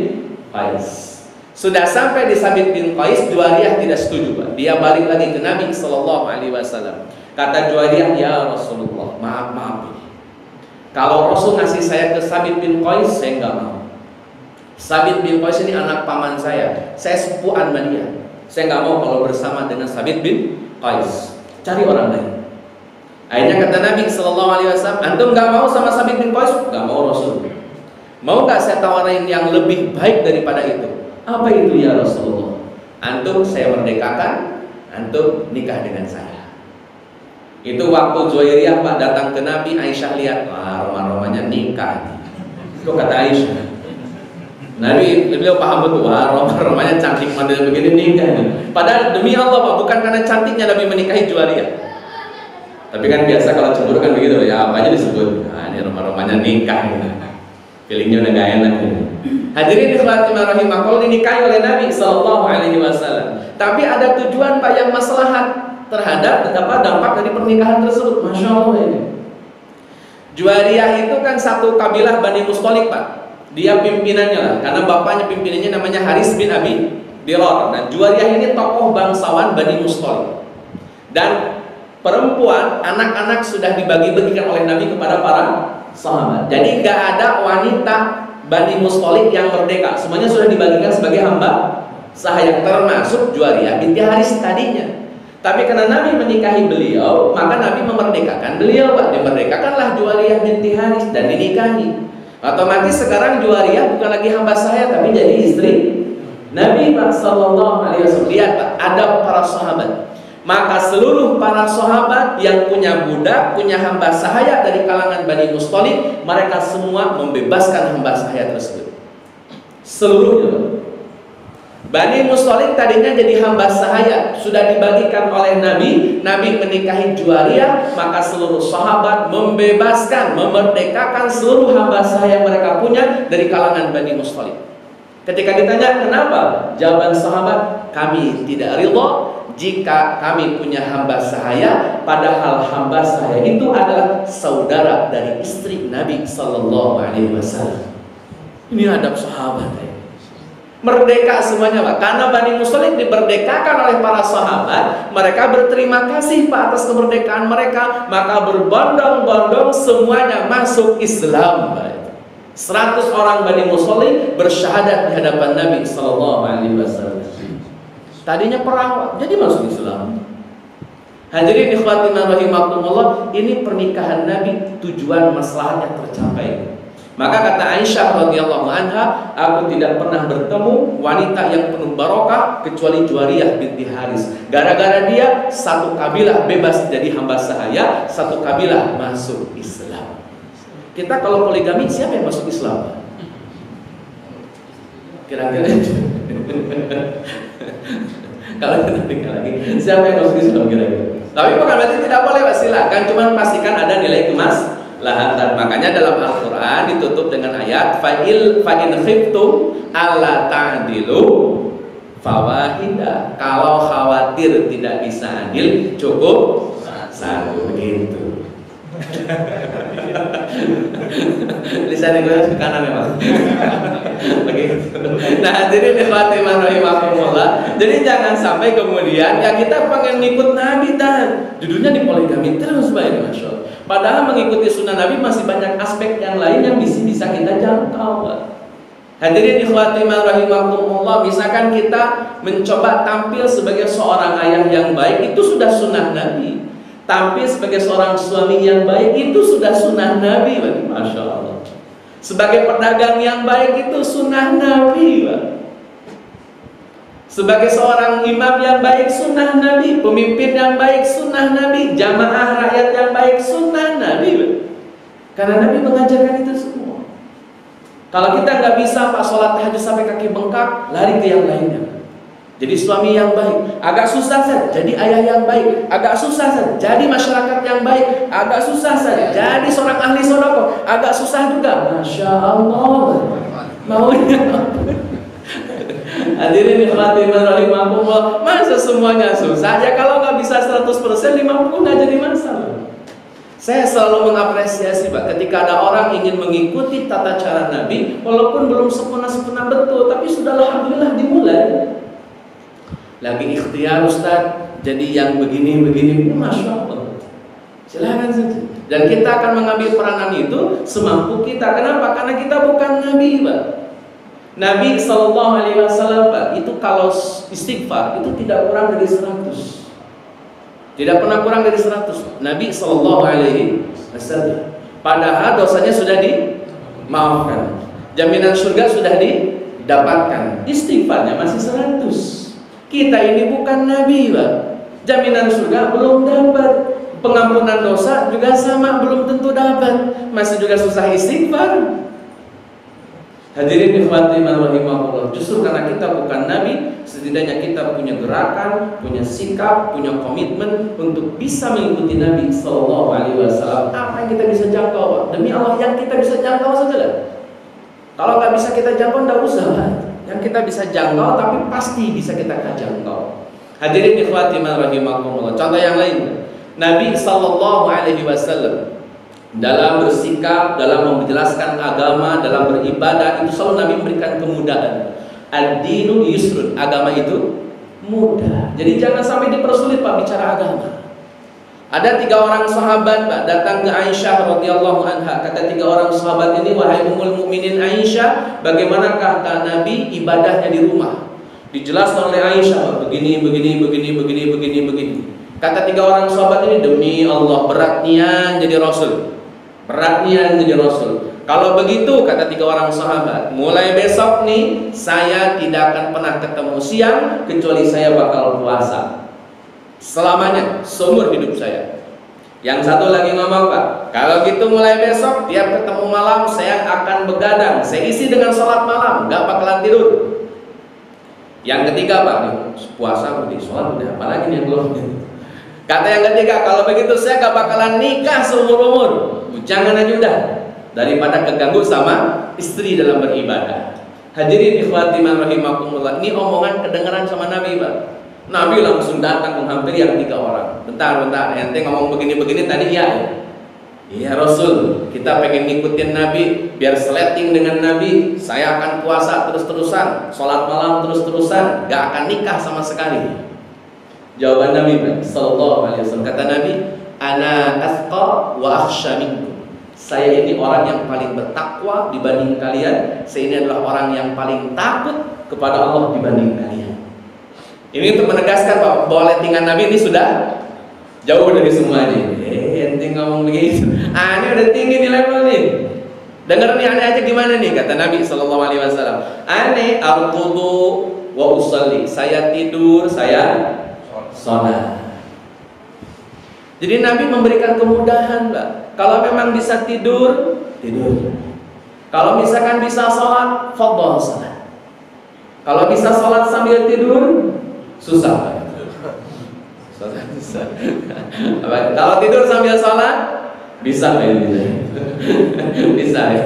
Qais. Sudah sampai di Sabit bin Qais, Juwairiyah tidak setuju, Pak. Dia balik lagi ke Nabi sallallahu alaihi wasallam. Kata Juwairiyah, ya Rasulullah, maaf. Kalau Rasul ngasih saya ke Sabit bin Qais, saya nggak mau. Sabit bin Qais ini anak paman saya sepupuan sama dia. Saya nggak mau kalau bersama dengan Sabit bin Qais. Cari orang lain. Akhirnya kata Nabi sallallahu alaihi wasallam, antum nggak mau sama Sabit bin Qais? Nggak mau Rasul. Mau nggak saya tawarin yang lebih baik daripada itu? Apa itu ya Rasulullah? Antum saya merdekakan, antum nikah dengan saya. Itu waktu Juwairiyah, Pak, datang ke Nabi, Aisyah lihat, wah, romanya nikah. Itu kata Aisyah. Nabi beliau paham betul, wah, romanya cantik model begini nikah. Padahal demi Allah, Pak, bukan karena cantiknya Nabi menikahi Juwairiyah. Tapi kan biasa kalau cemburu kan begitu ya, apa aja disebut. Nah, ini romanya nikah. Feelingnya udah gak enak nih. Hadirin ikhwati rahimakumullah, dinikahi oleh Nabi sallallahu alaihi wasallam. Tapi ada tujuan Pak yang maslahat terhadap dampak dari pernikahan tersebut. Masya Allah ini. Juwariyah itu kan satu kabilah Bani Mustalik Pak. Dia pimpinannya lah, karena bapaknya pimpinannya namanya Haris bin Abi Dirar. Dan Juwariyah ini tokoh bangsawan Bani Mustalik. Dan perempuan, anak-anak sudah dibagi-bagikan oleh Nabi kepada para sahabat. Jadi nggak ada wanita Bani Mustalik yang merdeka. Semuanya sudah dibagikan sebagai hamba sahaya, termasuk Juwariyah binti Haris tadinya. Tapi karena Nabi menikahi beliau, maka Nabi memerdekakan beliau, Pak. Dimerdekakanlah Juwariyah binti Haris dan dinikahi. Otomatis sekarang Juwariyah bukan lagi hamba sahaya, tapi jadi istri Nabi Pak sallallahu alaihi wasallam. Lihat Pak, adab para sahabat. Maka seluruh para sahabat yang punya budak, punya hamba sahaya dari kalangan Bani Mustalik, mereka semua membebaskan hamba sahaya tersebut. Seluruhnya. Bani Mustalik tadinya jadi hamba sahaya, sudah dibagikan oleh Nabi. Nabi menikahi Juwariyah, maka seluruh sahabat membebaskan, memerdekakan seluruh hamba sahaya yang mereka punya dari kalangan Bani Mustalik. Ketika ditanya kenapa, jawaban sahabat, kami tidak ridha jika kami punya hamba sahaya, padahal hamba sahaya itu adalah saudara dari istri Nabi sallallahu alaihi wasallam. Ini adab sahabat ya. Merdeka semuanya Pak. Karena Bani Mustalik diberdekakan oleh para sahabat, mereka berterima kasih Pak atas kemerdekaan mereka, maka berbondong-bondong semuanya masuk Islam Pak. 100 orang Bani Mustalik bersyahadat di hadapan Nabi sallallahu alaihi wasallam. Tadinya perang, jadi masuk Islam. Hadirin ikhwati rahimakumullah, ini pernikahan Nabi tujuan maslahatnya tercapai. Maka kata Aisyah radhiyallahu anha, aku tidak pernah bertemu wanita yang penuh barokah kecuali Juwariyah binti Haris. Gara-gara dia satu kabilah bebas jadi hamba sahaya, satu kabilah masuk Islam. Kita kalau poligami siapa yang masuk Islam? Kira-kira kalau kita tinggal lagi, siapa yang masuk Islam kira-kira? Tapi bukan berarti tidak boleh, Pak. Silakan, cuman pastikan ada nilai kemaslahatan. Makanya dalam Al-Quran ditutup dengan ayat fa in khiftum alla ta'dilu fawahida. Kalau khawatir tidak bisa adil, cukup satu, begitu. Lisan gue ke kanan memang. Begitu. Nah, hadirin ikhwati rahimakumullah. Jadi jangan sampai kemudian ya kita pengen ngikut Nabi dan judulnya di poligami terus baik, Masya Allah. Padahal mengikuti sunnah Nabi masih banyak aspek yang lain yang bisa kita jangkau. Hadirin ikhwati rahimakumullah, misalkan kita mencoba tampil sebagai seorang ayah yang baik, itu sudah sunnah Nabi. Tampil sebagai seorang suami yang baik, itu sudah sunnah Nabi, Masya Allah. Sebagai pedagang yang baik, itu sunnah Nabi, Pak. Sebagai seorang imam yang baik, sunnah Nabi. Pemimpin yang baik, sunnah Nabi. Jamaah rakyat yang baik, sunnah Nabi, Pak. Karena Nabi mengajarkan itu semua. Kalau kita nggak bisa Pak sholat tahajud sampai kaki bengkak, lari ke yang lainnya. Jadi suami yang baik, agak susah saja jadi ayah yang baik, agak susah saja jadi masyarakat yang baik, agak susah saja jadi seorang ahli sedekah, agak susah juga. Masya Allah, maunya. Hadirin ikhwati rahimakumullah, masa semuanya susah aja? Kalau nggak bisa 100%, 50 nggak jadi masalah. Saya selalu mengapresiasi Pak, ketika ada orang ingin mengikuti tata cara Nabi, walaupun belum sempurna betul, tapi sudah alhamdulillah dimulai. Lagi ikhtiar Ustaz, jadi yang begini, Masya Allah. Silahkan saja. Dan kita akan mengambil peranan itu semampu kita. Kenapa? Karena kita bukan Nabi, Pak. Nabi SAW, Pak, itu kalau istighfar itu tidak kurang dari 100. Tidak pernah kurang dari 100. Nabi SAW. Padahal dosanya sudah dimaafkan, jaminan surga sudah didapatkan, istighfarnya masih 100. Kita ini bukan Nabi, Pak. Jaminan surga belum dapat, pengampunan dosa juga sama, belum tentu dapat, masih juga susah istighfar. Hadirin ikhwati rahimakumullah, justru karena kita bukan Nabi, setidaknya kita punya gerakan, punya sikap, punya komitmen untuk bisa mengikuti Nabi Sallallahu Alaihi Wasallam. Apa yang kita bisa jangkau, Pak? Demi Allah, yang kita bisa jangkau saja lah. Kalau nggak bisa kita jangkau, nggak usah lah. Yang kita bisa jangkau, tapi pasti bisa kita jangkau. Hadirin ikhwati rahimakumullah. Contoh yang lain, Nabi Sallallahu Alaihi Wasallam dalam bersikap, dalam menjelaskan agama, dalam beribadah itu selalu Nabi memberikan kemudahan. Ad-dinu yusrun, agama itu mudah. Jadi jangan sampai dipersulit Pak bicara agama. Ada 3 orang sahabat Pak datang ke Aisyah radhiyallahu anha. Kata 3 orang sahabat ini, wahai ummul mukminin Aisyah, bagaimanakah kata Nabi ibadahnya di rumah? Dijelaskan oleh Aisyah, begini. Kata 3 orang sahabat ini, demi Allah berat nian jadi Rasul. Berat nian jadi Rasul. Kalau begitu kata 3 orang sahabat, mulai besok nih saya tidak akan pernah ketemu siang kecuali saya bakal puasa selamanya, seumur hidup saya. Yang satu lagi ngomong, Pak, kalau gitu mulai besok tiap ketemu malam saya akan begadang, saya isi dengan sholat malam, gak bakalan tidur. Yang ketiga, Pak, nih puasa udah, sholat udah, apalagi nih yang belum. Kata yang ketiga, kalau begitu saya gak bakalan nikah seumur umur, jangan aja udah, daripada keganggu sama istri dalam beribadah. Hadirin ikhwati rahimakumullah, ini omongan kedengaran sama Nabi, Pak. Nabi langsung datang menghampiri yang 3 orang. Bentar, ente ngomong begini-begini tadi ya? Iya Rasul, kita pengen ngikutin Nabi, biar seleting dengan Nabi. Saya akan puasa terus-terusan, sholat malam terus-terusan, gak akan nikah sama sekali. Jawaban Nabi Sallallahu Alaihi Wasallam, kata Nabi, ana asqa wa akhsha minkum. Saya ini orang yang paling bertakwa dibanding kalian. Saya ini adalah orang yang paling takut kepada Allah dibanding kalian. Ini untuk menegaskan bahwa lettingan Nabi ini sudah jauh dari semuanya. Ente ngomong begitu, ini udah tinggi nih level nih. Dengar nih aneh aja gimana nih, kata Nabi Sallallahu Alaihi Wasallam. Aneh arqudu wa usalli. Saya tidur, saya sholat. Jadi Nabi memberikan kemudahan, Mbak. Kalau memang bisa tidur, tidur. Kalau misalkan bisa sholat, fadhal sholat. Kalau bisa sholat sambil tidur, susah. Susah. Kalau tidur sambil sholat, bisa ya? Bisa ya?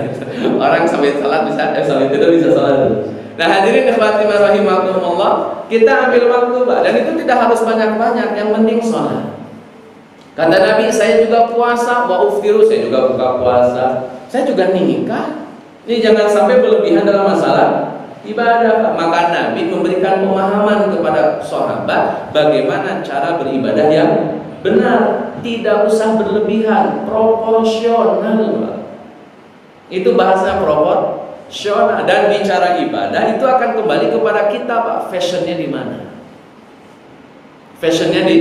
Orang sambil sholat bisa, sambil tidur bisa sholat. Nah hadirin ikhwati rahimakumullah, kita ambil waktu, Pak, dan itu tidak harus banyak-banyak, yang penting sholat. Kata Nabi, saya juga puasa, wa uftiru, saya juga buka puasa, saya juga nikah. Ini jangan sampai berlebihan dalam masalah ibadah, Pak. Maka Nabi memberikan pemahaman kepada sahabat bagaimana cara beribadah yang benar, tidak usah berlebihan, proporsional, Pak. Itu bahasa proporsional. Dan bicara ibadah itu akan kembali kepada kita, Pak. Fashionnya di mana? Fashionnya di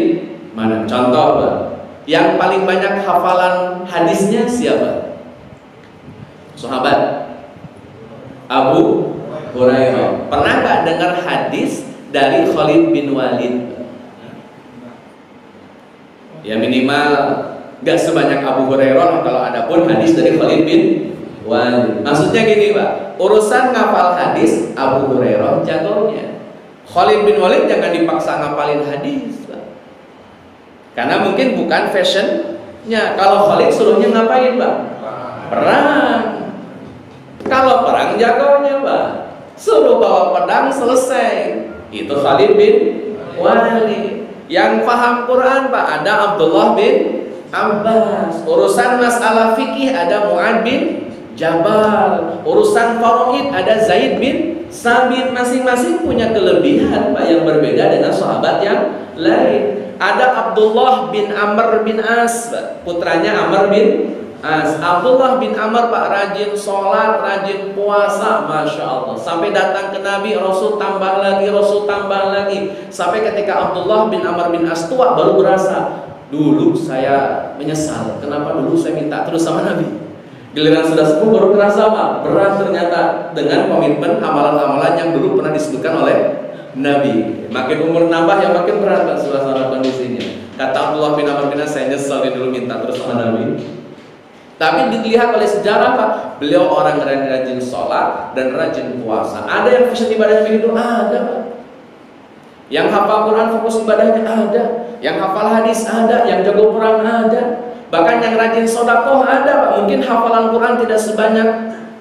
mana? Contoh, Pak, yang paling banyak hafalan hadisnya siapa? Sahabat Abu Hurairah. Pernah nggak dengar hadis dari Khalid bin Walid? Ya minimal nggak sebanyak Abu Hurairah. Kalau ada pun hadis dari Khalid bin Walid. Maksudnya gini, Pak, urusan ngapal hadis Abu Hurairah jagonya. Khalid bin Walid jangan dipaksa ngapalin hadis, Pak. Karena mungkin bukan fashionnya. Kalau Khalid suruhnya ngapain, Pak? Perang. Kalau perang jagonya, Pak, suruh bawa pedang selesai. Itu Khalid bin Walid. Yang paham Quran, Pak, ada Abdullah bin Abbas. Urusan masalah fikih ada Mu'ad bin Jabal. Urusan faraid ada Zaid bin Sabit. Masing-masing punya kelebihan, Pak, yang berbeda dengan sahabat yang lain. Ada Abdullah bin Amr bin As, Pak, putranya Amr bin As. Abdullah bin Amr, Pak, rajin sholat, rajin puasa, Masya Allah. Sampai datang ke Nabi, Rasul tambah lagi, Rasul tambah lagi. Sampai ketika Abdullah bin Amr bin As tua, baru berasa, dulu saya menyesal, kenapa dulu saya minta terus sama Nabi. Giliran sudah sepuh baru terasa, Pak, berat ternyata dengan komitmen amalan-amalan yang dulu pernah disebutkan oleh Nabi. Makin umur nambah, yang makin berat, Pak, suasana kondisinya. Kata Abdullah bin Amr bin As, saya nyesal dulu minta terus sama Nabi. Tapi dilihat oleh sejarah, Pak, beliau orang yang rajin sholat dan rajin puasa. Ada yang fashion ibadahnya begitu? Ada, Pak. Yang hafal Quran fokus ibadahnya ada. Yang hafal hadis ada. Yang jago perang ada. Bahkan yang rajin sedekah ada, Pak. Mungkin hafalan Quran tidak sebanyak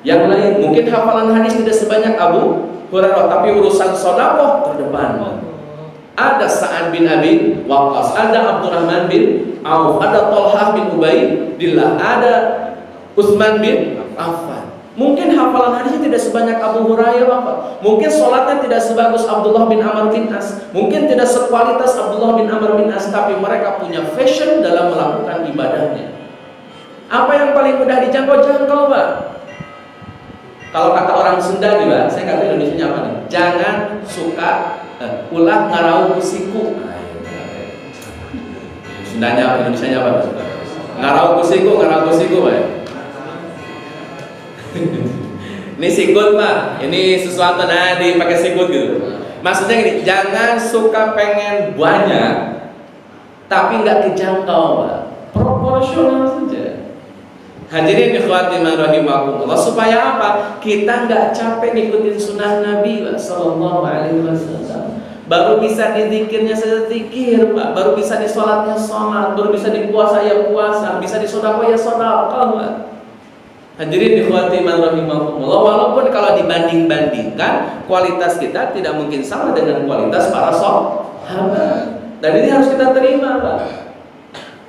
Yang lain mungkin hafalan hadis tidak sebanyak Abu Hurairah, tapi urusan sedekah terdepan. Ada Sa'ad bin Abi Waqqas, ada Abdurrahman bin Auf, ada Thalhah bin Ubaidillah, ada Utsman bin Affan. Mungkin hafalan hadisnya tidak sebanyak Abu Hurairah, mungkin sholatnya tidak sebagus Abdullah bin Amr bin As, mungkin tidak sekualitas Abdullah bin Amr bin As, tapi mereka punya fashion dalam melakukan ibadahnya. Apa yang paling mudah dijangkau? Jangkau, Pak. Kalau kata orang Sunda nih, Pak, saya nggak tahu Indonesia apa nih. Jangan suka ulah ngarau kusiku. Sundanya apa? Indonesianya apa? Ngarau kusiku, Pak. Ini sikut, Pak. Ini sesuatu dipakai sikut gitu. Maksudnya gini, jangan suka pengen banyak tapi nggak kejangkau, Pak. Proporsional saja. Hadirin ikhwati rahimakumullah, supaya apa? Kita nggak capek ngikutin sunnah Nabi sallallahu alaihi wasallam. Baru bisa di zikirnya saja zikir, Pak. Baru bisa di sholatnya sholat, baru bisa di puasa ya puasa, bisa di sedekah ya sedekah, Pak. Hadirin ikhwati rahimakumullah, walaupun kalau dibanding-bandingkan kualitas kita tidak mungkin sama dengan kualitas para sahabat. Dan ini harus kita terima, Pak.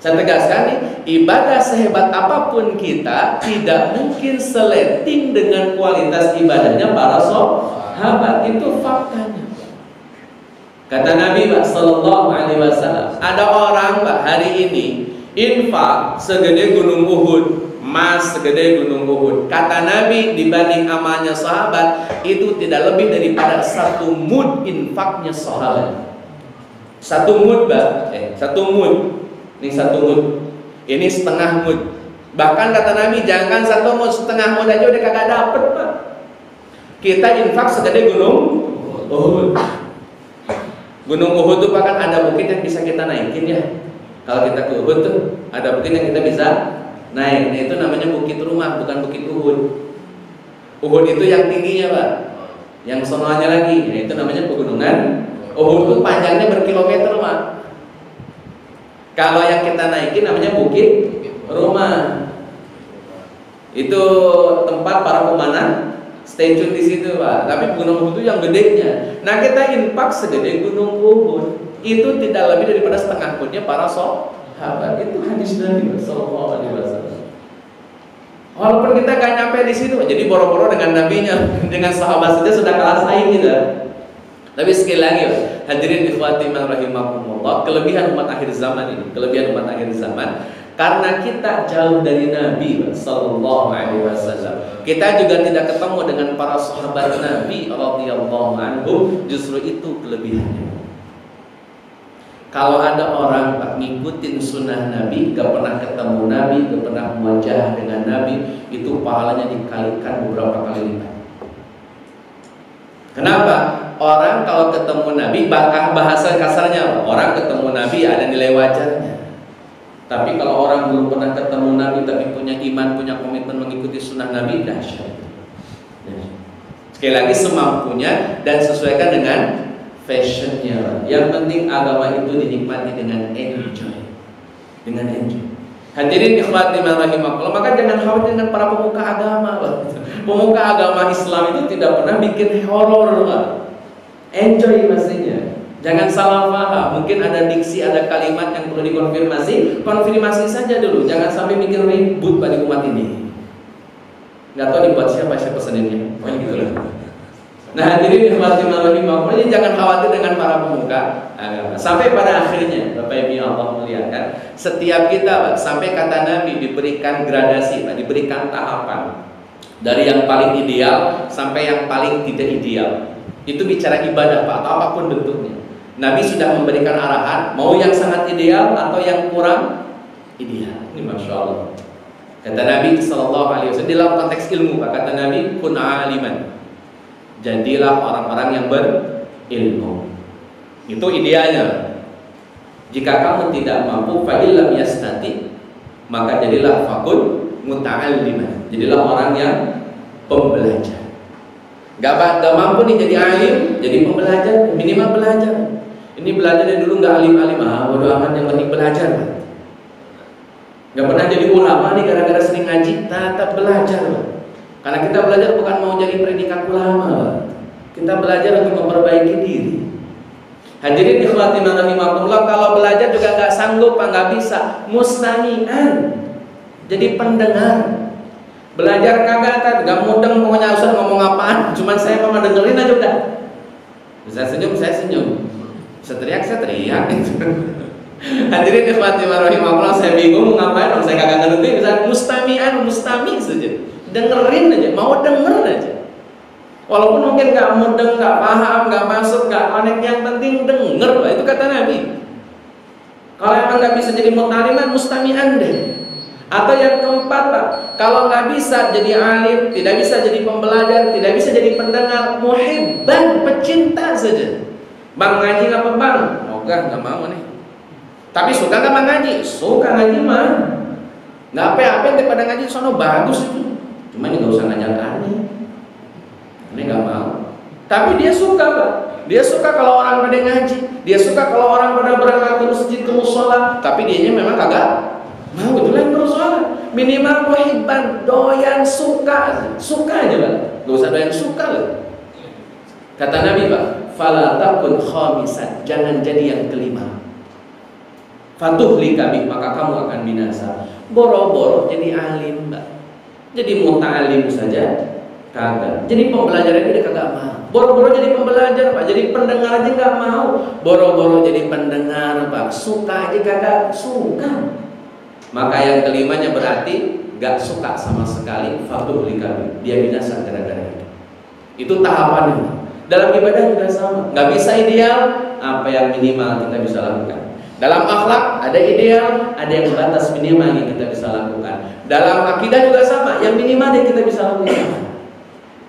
Saya tegaskan nih, ibadah sehebat apapun kita tidak mungkin seleting dengan kualitas ibadahnya para sahabat. Itu faktanya. Kata Nabi sallallahu alaihi wasallam, ada orang, Pak, hari ini infak segede gunung Uhud, emas segede gunung Uhud. Kata Nabi, dibanding amalnya sahabat itu tidak lebih daripada 1 mud infaknya sahabat. 1 mud, Pak. 1 mud. Ini 1 mud. Ini setengah mud. Bahkan kata Nabi, jangan 1 mud, setengah mud aja udah kagak dapet, Pak. Kita infak segede gunung Uhud. Gunung Uhud itu bahkan ada bukit yang bisa kita naikin ya. Kalau kita ke Uhud tuh ada bukit yang kita bisa naik. Nah, itu namanya bukit rumah, bukan bukit Uhud. Uhud itu yang tingginya, Pak. Yang sononya lagi, nah itu namanya pegunungan. Uhud itu panjangnya berkilometer, Pak. Kalau yang kita naikin namanya bukit rumah. Itu tempat para pemanah stay tune di situ, Pak. Tapi gunung Uhud itu yang gedenya. Nah, kita infak segede gunung Uhud. Itu tidak lebih daripada setengah mudnya para sahabat. Itu hadis Nabi sallallahu alaihi wasallam. Walaupun kita gak nyampe di situ, jadi boro-boro dengan nabinya, dengan sahabat saja sudah kalah saing kita. Tapi sekali lagi, hadirin ikhwati rahimakumullah, kelebihan umat akhir zaman ini, kelebihan umat akhir zaman, karena kita jauh dari Nabi sallallahu alaihi wasallam. Kita juga tidak ketemu dengan para sahabat Nabi radhiyallahu anhum, justru itu kelebihannya. Kalau ada orang ngikutin sunnah Nabi, gak pernah ketemu Nabi, gak pernah muwajah dengan Nabi, itu pahalanya dikalikan beberapa kali lipat. Kenapa? Orang kalau ketemu Nabi, bahasa kasarnya, orang ketemu Nabi ada nilai wajarnya. Tapi kalau orang belum pernah ketemu Nabi tapi punya iman, punya komitmen mengikuti sunnah Nabi, dahsyat. Sekali lagi, semampunya dan sesuaikan dengan fashionnya. Yang penting agama itu dinikmati dengan enjoy, dengan enjoy. Hadirin ikhwati rahimakumullah, maka jangan khawatir dengan para pemuka agama. Pemuka agama Islam itu tidak pernah bikin horor, Pak. Enjoy maksudnya. Jangan salah paham. Mungkin ada diksi, ada kalimat yang perlu dikonfirmasi. Konfirmasi saja dulu. Jangan sampai mikir ribut pada umat ini. Nggak tahu dibuat siapa peseninnya. Pokoknya gitu lah. Nah, hadirin ikhwati rahimakumullah, jangan khawatir dengan para pemuka agama. Sampai pada akhirnya, Bapak Ibu Allah muliakan, setiap kita, Pak, sampai kata Nabi diberikan gradasi, Pak, diberikan tahapan dari yang paling ideal sampai yang paling tidak ideal. Itu bicara ibadah, Pak, atau apapun bentuknya. Nabi sudah memberikan arahan, mau yang sangat ideal atau yang kurang ideal. Ini Masya Allah. Kata Nabi sallallahu alaihi wasallam dalam konteks ilmu, Pak, kata Nabi, kun aliman. Jadilah orang-orang yang berilmu. Itu idealnya. Jika kamu tidak mampu, fa illam yastati, maka jadilah fakun muta'alliman. Jadilah orang yang pembelajar. Gak mampu nih jadi alim, jadi pembelajar, minimal belajar. Ini belajar dari dulu nggak alim-alim, bodo amat, yang penting belajar. Gak pernah jadi ulama nih gara-gara sering ngaji, tetap belajar. Karena kita belajar bukan mau jadi predikat ulama, kita belajar untuk memperbaiki diri. Hadirin ikhwati rahimakumullah, kalau belajar juga nggak sanggup, nggak bisa, mustami'an, jadi pendengar. Belajar kagak, nggak mudeng, pokoknya Ustaz ngomong apaan, cuman saya mau dengerin aja udah. Bisa senyum, saya senyum. Bisa teriak, saya teriak. Hadirin ikhwati rahimakumullah, saya bingung mau ngapain, saya kagak ngerti. Misalnya mustami saja, dengerin aja, mau denger aja. Walaupun mungkin nggak mudeng, nggak paham, nggak masuk, nggak connect, yang penting denger, Pak. Itu kata Nabi. Kalau emang nggak bisa jadi mutaliman, mustami'an deh. Atau yang keempat, Pak, kalau nggak bisa jadi alim, tidak bisa jadi pembelajar, tidak bisa jadi pendengar, muhibban, pecinta saja. Bang ngaji apa bang? Ogah, nggak mau nih. Tapi suka nggak bang ngaji? Suka ngaji mah. Nggak apa-apa daripada ngaji, sono bagus itu. Cuma nggak usah ngajak aneh. Ini nggak mau. Tapi dia suka, Pak. Dia suka kalau orang pada ngaji. Dia suka kalau orang pada berangkat ke masjid, ke musola. Tapi dianya memang kagak mau. Itulah yang musola. Minimal muhibban, doyan, suka aja, Pak. Gak usah doyan, suka loh. Kata Nabi, Pak, fala takun khamisan, jangan jadi yang kelima. Fatuhlika bih, maka kamu akan binasa. Boro-boro jadi alim, Pak. Jadi muta'alim saja kagak. Jadi pembelajar ini dia kagak mau. Boro-boro jadi pembelajar, Pak. Jadi pendengar aja nggak mau. Boro-boro jadi pendengar, Pak. Suka aja kagak suka. Maka yang kelimanya berarti nggak suka sama sekali. Fatuhlika, dia binasa gara-gara itu. Itu tahapannya. Dalam ibadah juga sama. Nggak bisa ideal, apa yang minimal kita bisa lakukan. Dalam akhlak ada ideal, ada yang batas minimal yang kita bisa lakukan. Dalam akidah juga sama, yang minimal yang kita bisa lakukan.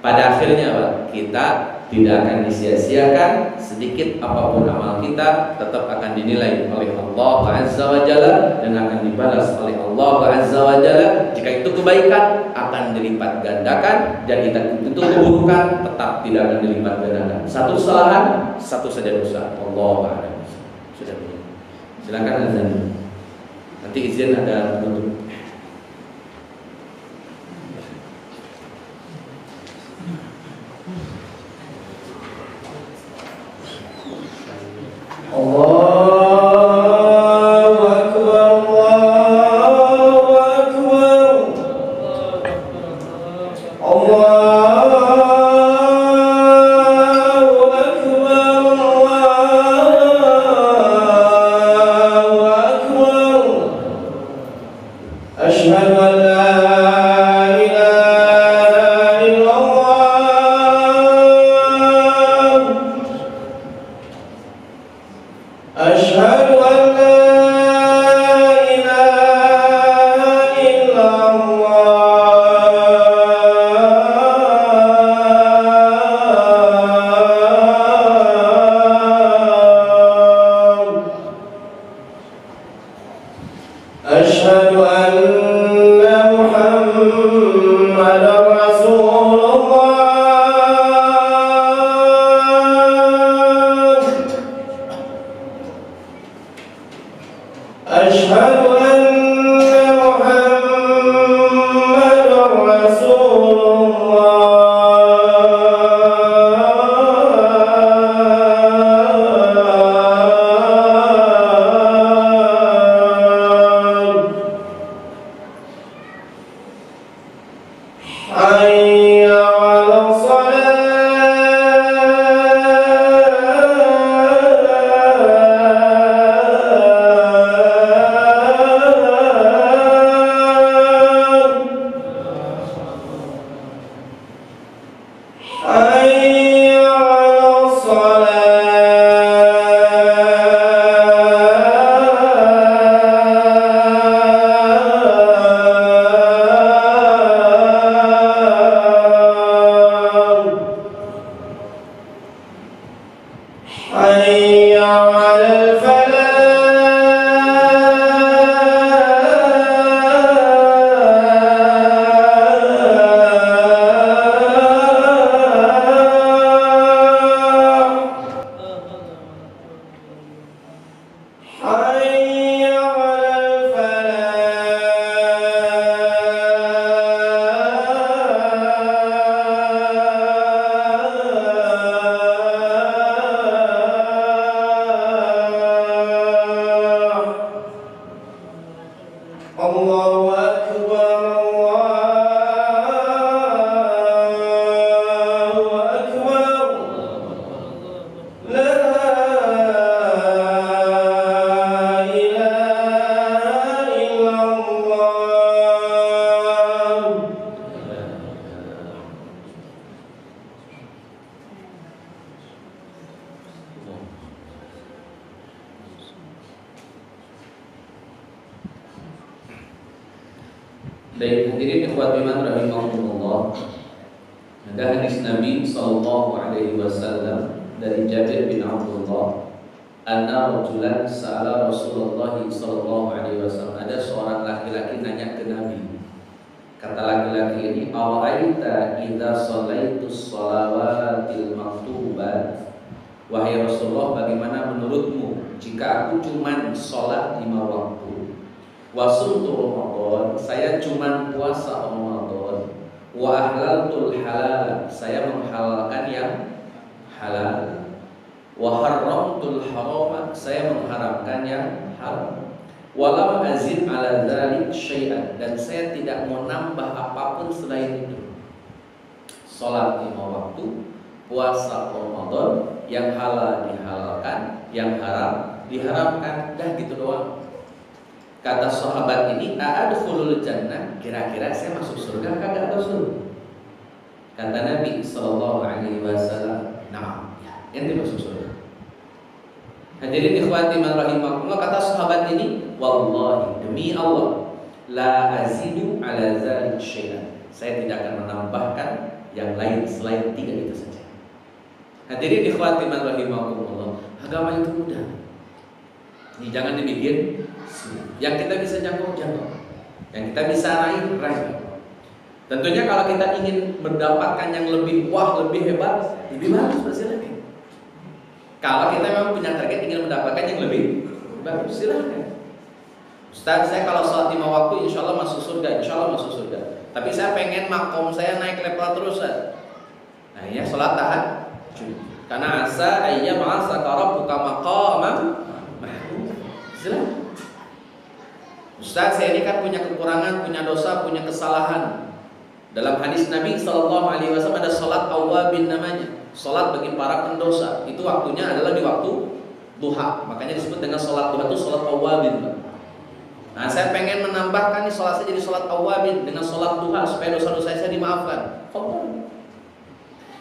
Pada akhirnya, Pak, kita tidak akan disia-siakan. Sedikit apapun amal kita tetap akan dinilai oleh Allah Azza wa Jalla dan akan dibalas oleh Allah Azza wa Jalla. Jika itu kebaikan akan dilipat gandakan, dan jika itu keburukan tetap tidak akan dilipat gandakan. Satu kesalahan, satu saja dosa. Allah a'lam. Sudah begini. Silakan azan. Nanti izin ada penutup. Allahu Akbar, Allahu Akbar, Allahu Akbar, Allahu Akbar. Asyhadu an la ilaha illallah. Asyhadu an la ilaha illallah. Asyhadu anna Muhammadar Rasulullah. Asyhadu anna Muhammadar Rasulullah. Hayya 'alas salat. Allahu Akbar, Allahu Akbar. La ilaha illallah. Baik, hadirin ikhwat iman rahimahumullah. Ada hadis Nabi sallallahu alaihi wasallam dari Jabir bin Abdullah, anna rajulan sa'ala Rasulullah sallallahu alaihi wasallam. Ada seorang laki-laki nanya ke Nabi. Kata laki-laki ini, "Awa'aita idza shallaitus shalawatil maktubat?" Wahai Rasulullah, bagaimana menurutmu jika aku cuman sholat 5 waktu? Wa sumtu Ramadan, saya cuman puasa Ramadan. Wa ahlaltul halal, saya menghalalkan yang halal. Wa haramtul haram, saya mengharamkan yang haram. Walam azid ala dzalik syai'an, dan saya tidak mau nambah apapun selain itu. Salat 5 waktu, puasa Ramadan, yang halal dihalalkan, yang haram diharamkan, dah gitu doang. Kata sahabat ini, "A'adkhulul jannah?" Kira-kira saya masuk surga kagak Rasul? Kata Nabi sallallahu alaihi wasallam, "Nah, ya, ente masuk surga." Hadirin ikhwati man rahimakumullah, kata sahabat ini, "Wallahi, demi Allah, la azidu ala dzalik syai'an." Saya tidak akan menambahkan yang lain selain 3 itu saja. Hadirin ikhwati man rahimakumullah, agama itu mudah. Ini jangan dibikin yang kita bisa jangkau, yang kita bisa raih. Tentunya kalau kita ingin mendapatkan yang lebih wah, lebih hebat, lebih bagus pasti lagi. Kalau kita memang punya target ingin mendapatkan yang lebih bagus, silahkan. Ustaz, saya kalau sholat 5 waktu insya Allah masuk surga, insya Allah masuk surga. Tapi saya pengen makom saya naik level terus, Ustaz. Nah ya, sholat tahajud. Karena asa ayya ma'asa buka maqamam. Silahkan. Ustaz, saya ini kan punya kekurangan, punya dosa, punya kesalahan. Dalam hadis Nabi sallallahu alaihi wasallam ada salat awwabin namanya, salat bagi para pendosa. Itu waktunya adalah di waktu duha. Makanya disebut dengan salat duha itu salat awwabin. Nah, saya pengen menambahkan nih salat saya jadi salat awwabin dengan salat duha supaya dosa-dosa saya dimaafkan.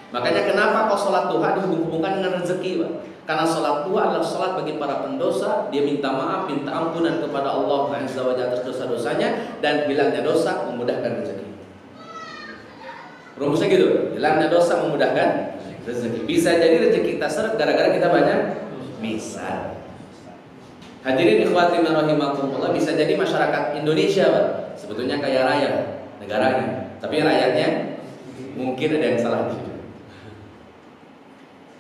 Makanya kenapa kau salat duha dihubung-hubungkan dengan rezeki, Pak? Karena salat duha adalah salat bagi para pendosa. Dia minta maaf, minta ampunan kepada Allah Azza wa Jalla atas dosa-dosanya, dan hilangnya dosa memudahkan rezeki. Rumusnya gitu, hilangnya dosa memudahkan rezeki. Bisa jadi rezeki kita seret gara-gara kita banyak misal. Hadirin ikhwati rahimakumullah, bisa jadi masyarakat Indonesia, Pak, sebetulnya kaya raya negaranya, tapi rakyatnya mungkin ada yang salah di situ.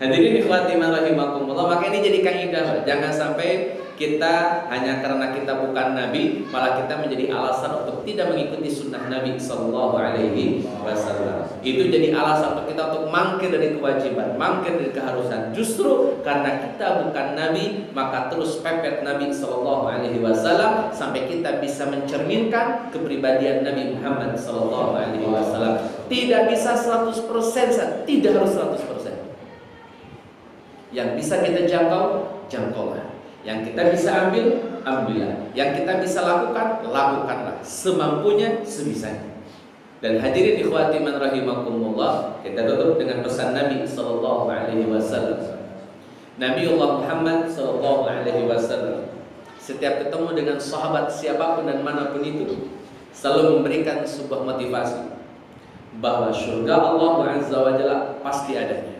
Hadirin ikhwati rahimakumullah, maka ini jadi kaidah, jangan sampai kita hanya karena kita bukan Nabi malah kita menjadi alasan untuk tidak mengikuti sunnah Nabi Sallallahu Alaihi Wasallam. Itu jadi alasan untuk kita untuk mangkir dari kewajiban, mangkir dari keharusan. Justru karena kita bukan Nabi, maka terus pepet Nabi Sallallahu Alaihi Wasallam sampai kita bisa mencerminkan kepribadian Nabi Muhammad Sallallahu Alaihi Wasallam. Tidak bisa 100%, tidak harus 100%. Yang bisa kita jangkaulah. Yang kita bisa ambillah. Yang kita bisa lakukanlah semampunya, sebisanya. Dan hadirin ikhwati man rahimakumullah, kita tutup dengan pesan Nabi sallallahu alaihi wasallam. Nabiullah Muhammad sallallahu alaihi wasallam setiap ketemu dengan sahabat siapapun dan manapun itu selalu memberikan sebuah motivasi bahwa surga Allah Azza wa Jalla pasti adanya.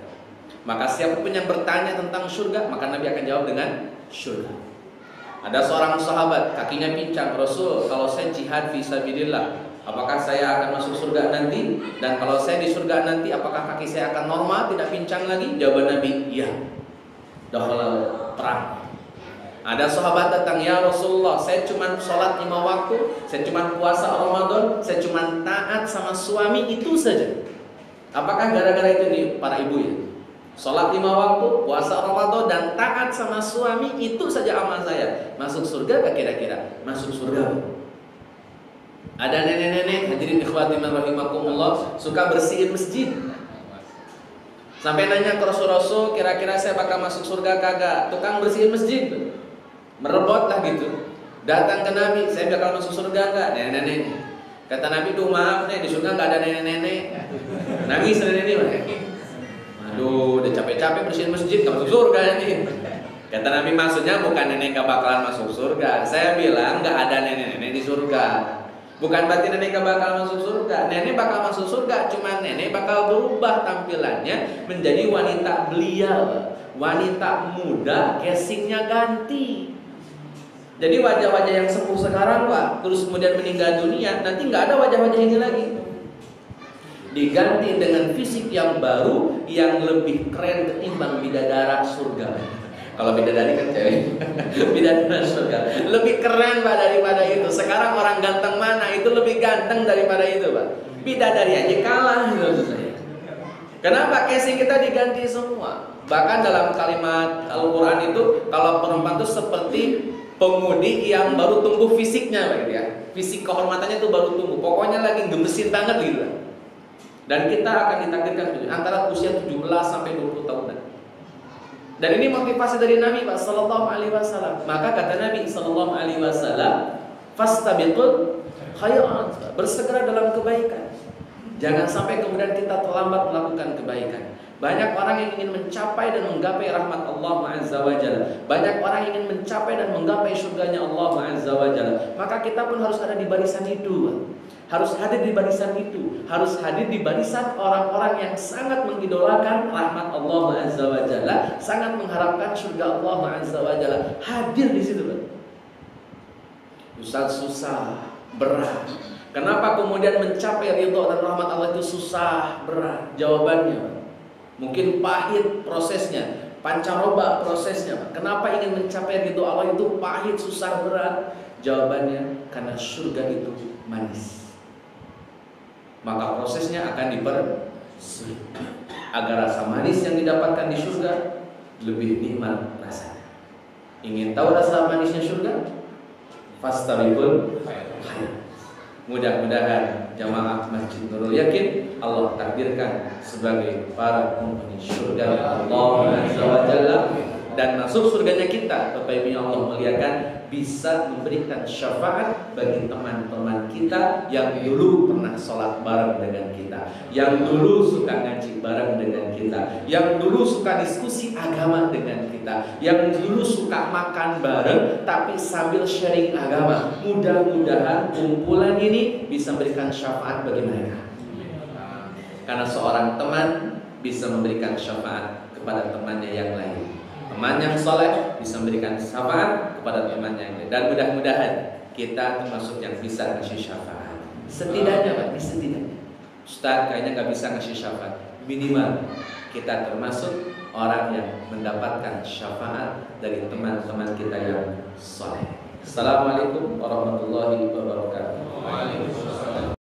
Maka siapapun yang bertanya tentang surga, maka Nabi akan jawab dengan surga. Ada seorang sahabat kakinya pincang, "Rasul, kalau saya jihad fisabilillah, apakah saya akan masuk surga nanti? Dan kalau saya di surga nanti, apakah kaki saya akan normal, tidak pincang lagi?" Jawaban Nabi, "Iya." Dakhala terang. Ada sahabat datang, "Ya Rasulullah, saya cuma sholat 5 waktu, saya cuma puasa Ramadan, saya cuma taat sama suami, itu saja. Apakah gara-gara itu nih para ibu ya? Sholat 5 waktu, puasa Ramadan, dan taat sama suami, itu saja amal saya. Masuk surga gak kira-kira?" Masuk surga. Ada nenek-nenek, hadirin ikhwati man rahimakumullah, suka bersihin masjid. Sampai nanya ke Rasul, kira-kira saya bakal masuk surga kagak? Tukang bersihin masjid, merebot lah gitu. Datang ke Nabi, saya bakal masuk surga kagak? Nenek-nenek. Kata Nabi, tuh maaf nih, di surga nggak ada nenek-nenek. Nangis nenek-nenek. Aduh, udah capek-capek bersihin masjid, nggak masuk surga ini. Kata Nabi, maksudnya bukan nenek gak bakalan masuk surga. Saya bilang nggak ada nenek-nenek di surga. Bukan berarti nenek gak bakal masuk surga. Nenek bakal masuk surga, cuman nenek bakal berubah tampilannya menjadi wanita belia, wanita muda, casingnya ganti. Jadi wajah-wajah yang sepuh sekarang Pak, terus kemudian meninggal dunia, nanti nggak ada wajah-wajah ini lagi. Diganti dengan fisik yang baru, yang lebih keren ketimbang bidadara surga. Kalau bidadari kan cewek, bidadari surga lebih keren Pak daripada itu. Sekarang orang ganteng mana itu lebih ganteng daripada itu Pak. Bidadari aja kalah gitu saya. Kenapa? Casing kita diganti semua. Bahkan dalam kalimat Al-Quran itu, kalau perempuan itu seperti pemudi yang baru tumbuh fisiknya Pak, gitu ya. Fisik kehormatannya itu baru tumbuh. Pokoknya lagi gemesin banget gitu. Dan kita akan ditakdirkan antara usia 17 sampai 20 tahunan. Dan ini motivasi dari Nabi Pak Sallallahu Alaihi Wasallam. Maka kata Nabi Sallallahu Alaihi Wasallam, fastabiqul khairat, bersegera dalam kebaikan. Jangan sampai kemudian kita terlambat melakukan kebaikan. Banyak orang yang ingin mencapai dan menggapai rahmat Allah Azza wa Jalla. Banyak orang yang ingin mencapai dan menggapai surganya Allah Azza wa Jalla. Maka kita pun harus ada di barisan itu. Harus hadir di barisan itu. Harus hadir di barisan orang-orang yang sangat mengidolakan rahmat Allah Azza wa Jalla, sangat mengharapkan surga Allah Azza wa Jalla. Hadir di situ, Pak. Ustaz, susah, berat. Kenapa kemudian mencapai ridho dan rahmat Allah itu susah, berat? Jawabannya, Pak, mungkin pahit prosesnya, pancaroba prosesnya, Pak. Kenapa ingin mencapai ridho Allah itu pahit, susah, berat? Jawabannya karena surga itu manis. Maka prosesnya akan dipersulit agar rasa manis yang didapatkan di surga lebih nikmat rasanya. Ingin tahu rasa manisnya surga? Fastabiqul khairat. Mudah-mudahan jamaah Masjid Nurul Yakin Allah takdirkan sebagai para penghuni surga Allah Azza wa Jalla, dan masuk surganya kita, Bapak Ibu yang Allah muliakan, bisa memberikan syafaat bagi teman-teman kita yang dulu pernah sholat bareng dengan kita, yang dulu suka ngaji bareng dengan kita, yang dulu suka diskusi agama dengan kita, yang dulu suka makan bareng tapi sambil sharing agama. Mudah-mudahan kumpulan ini bisa memberikan syafaat bagi mereka, karena seorang teman bisa memberikan syafaat kepada temannya yang lain. Teman yang soleh bisa memberikan syafaat kepada temannya yang lain. Dan mudah-mudahan kita termasuk yang bisa ngasih syafaat. Setidaknya Pak, setidaknya Ustaz kayaknya gak bisa ngasih syafaat. Minimal kita termasuk orang yang mendapatkan syafaat dari teman-teman kita yang soleh. Assalamualaikum warahmatullahi wabarakatuh.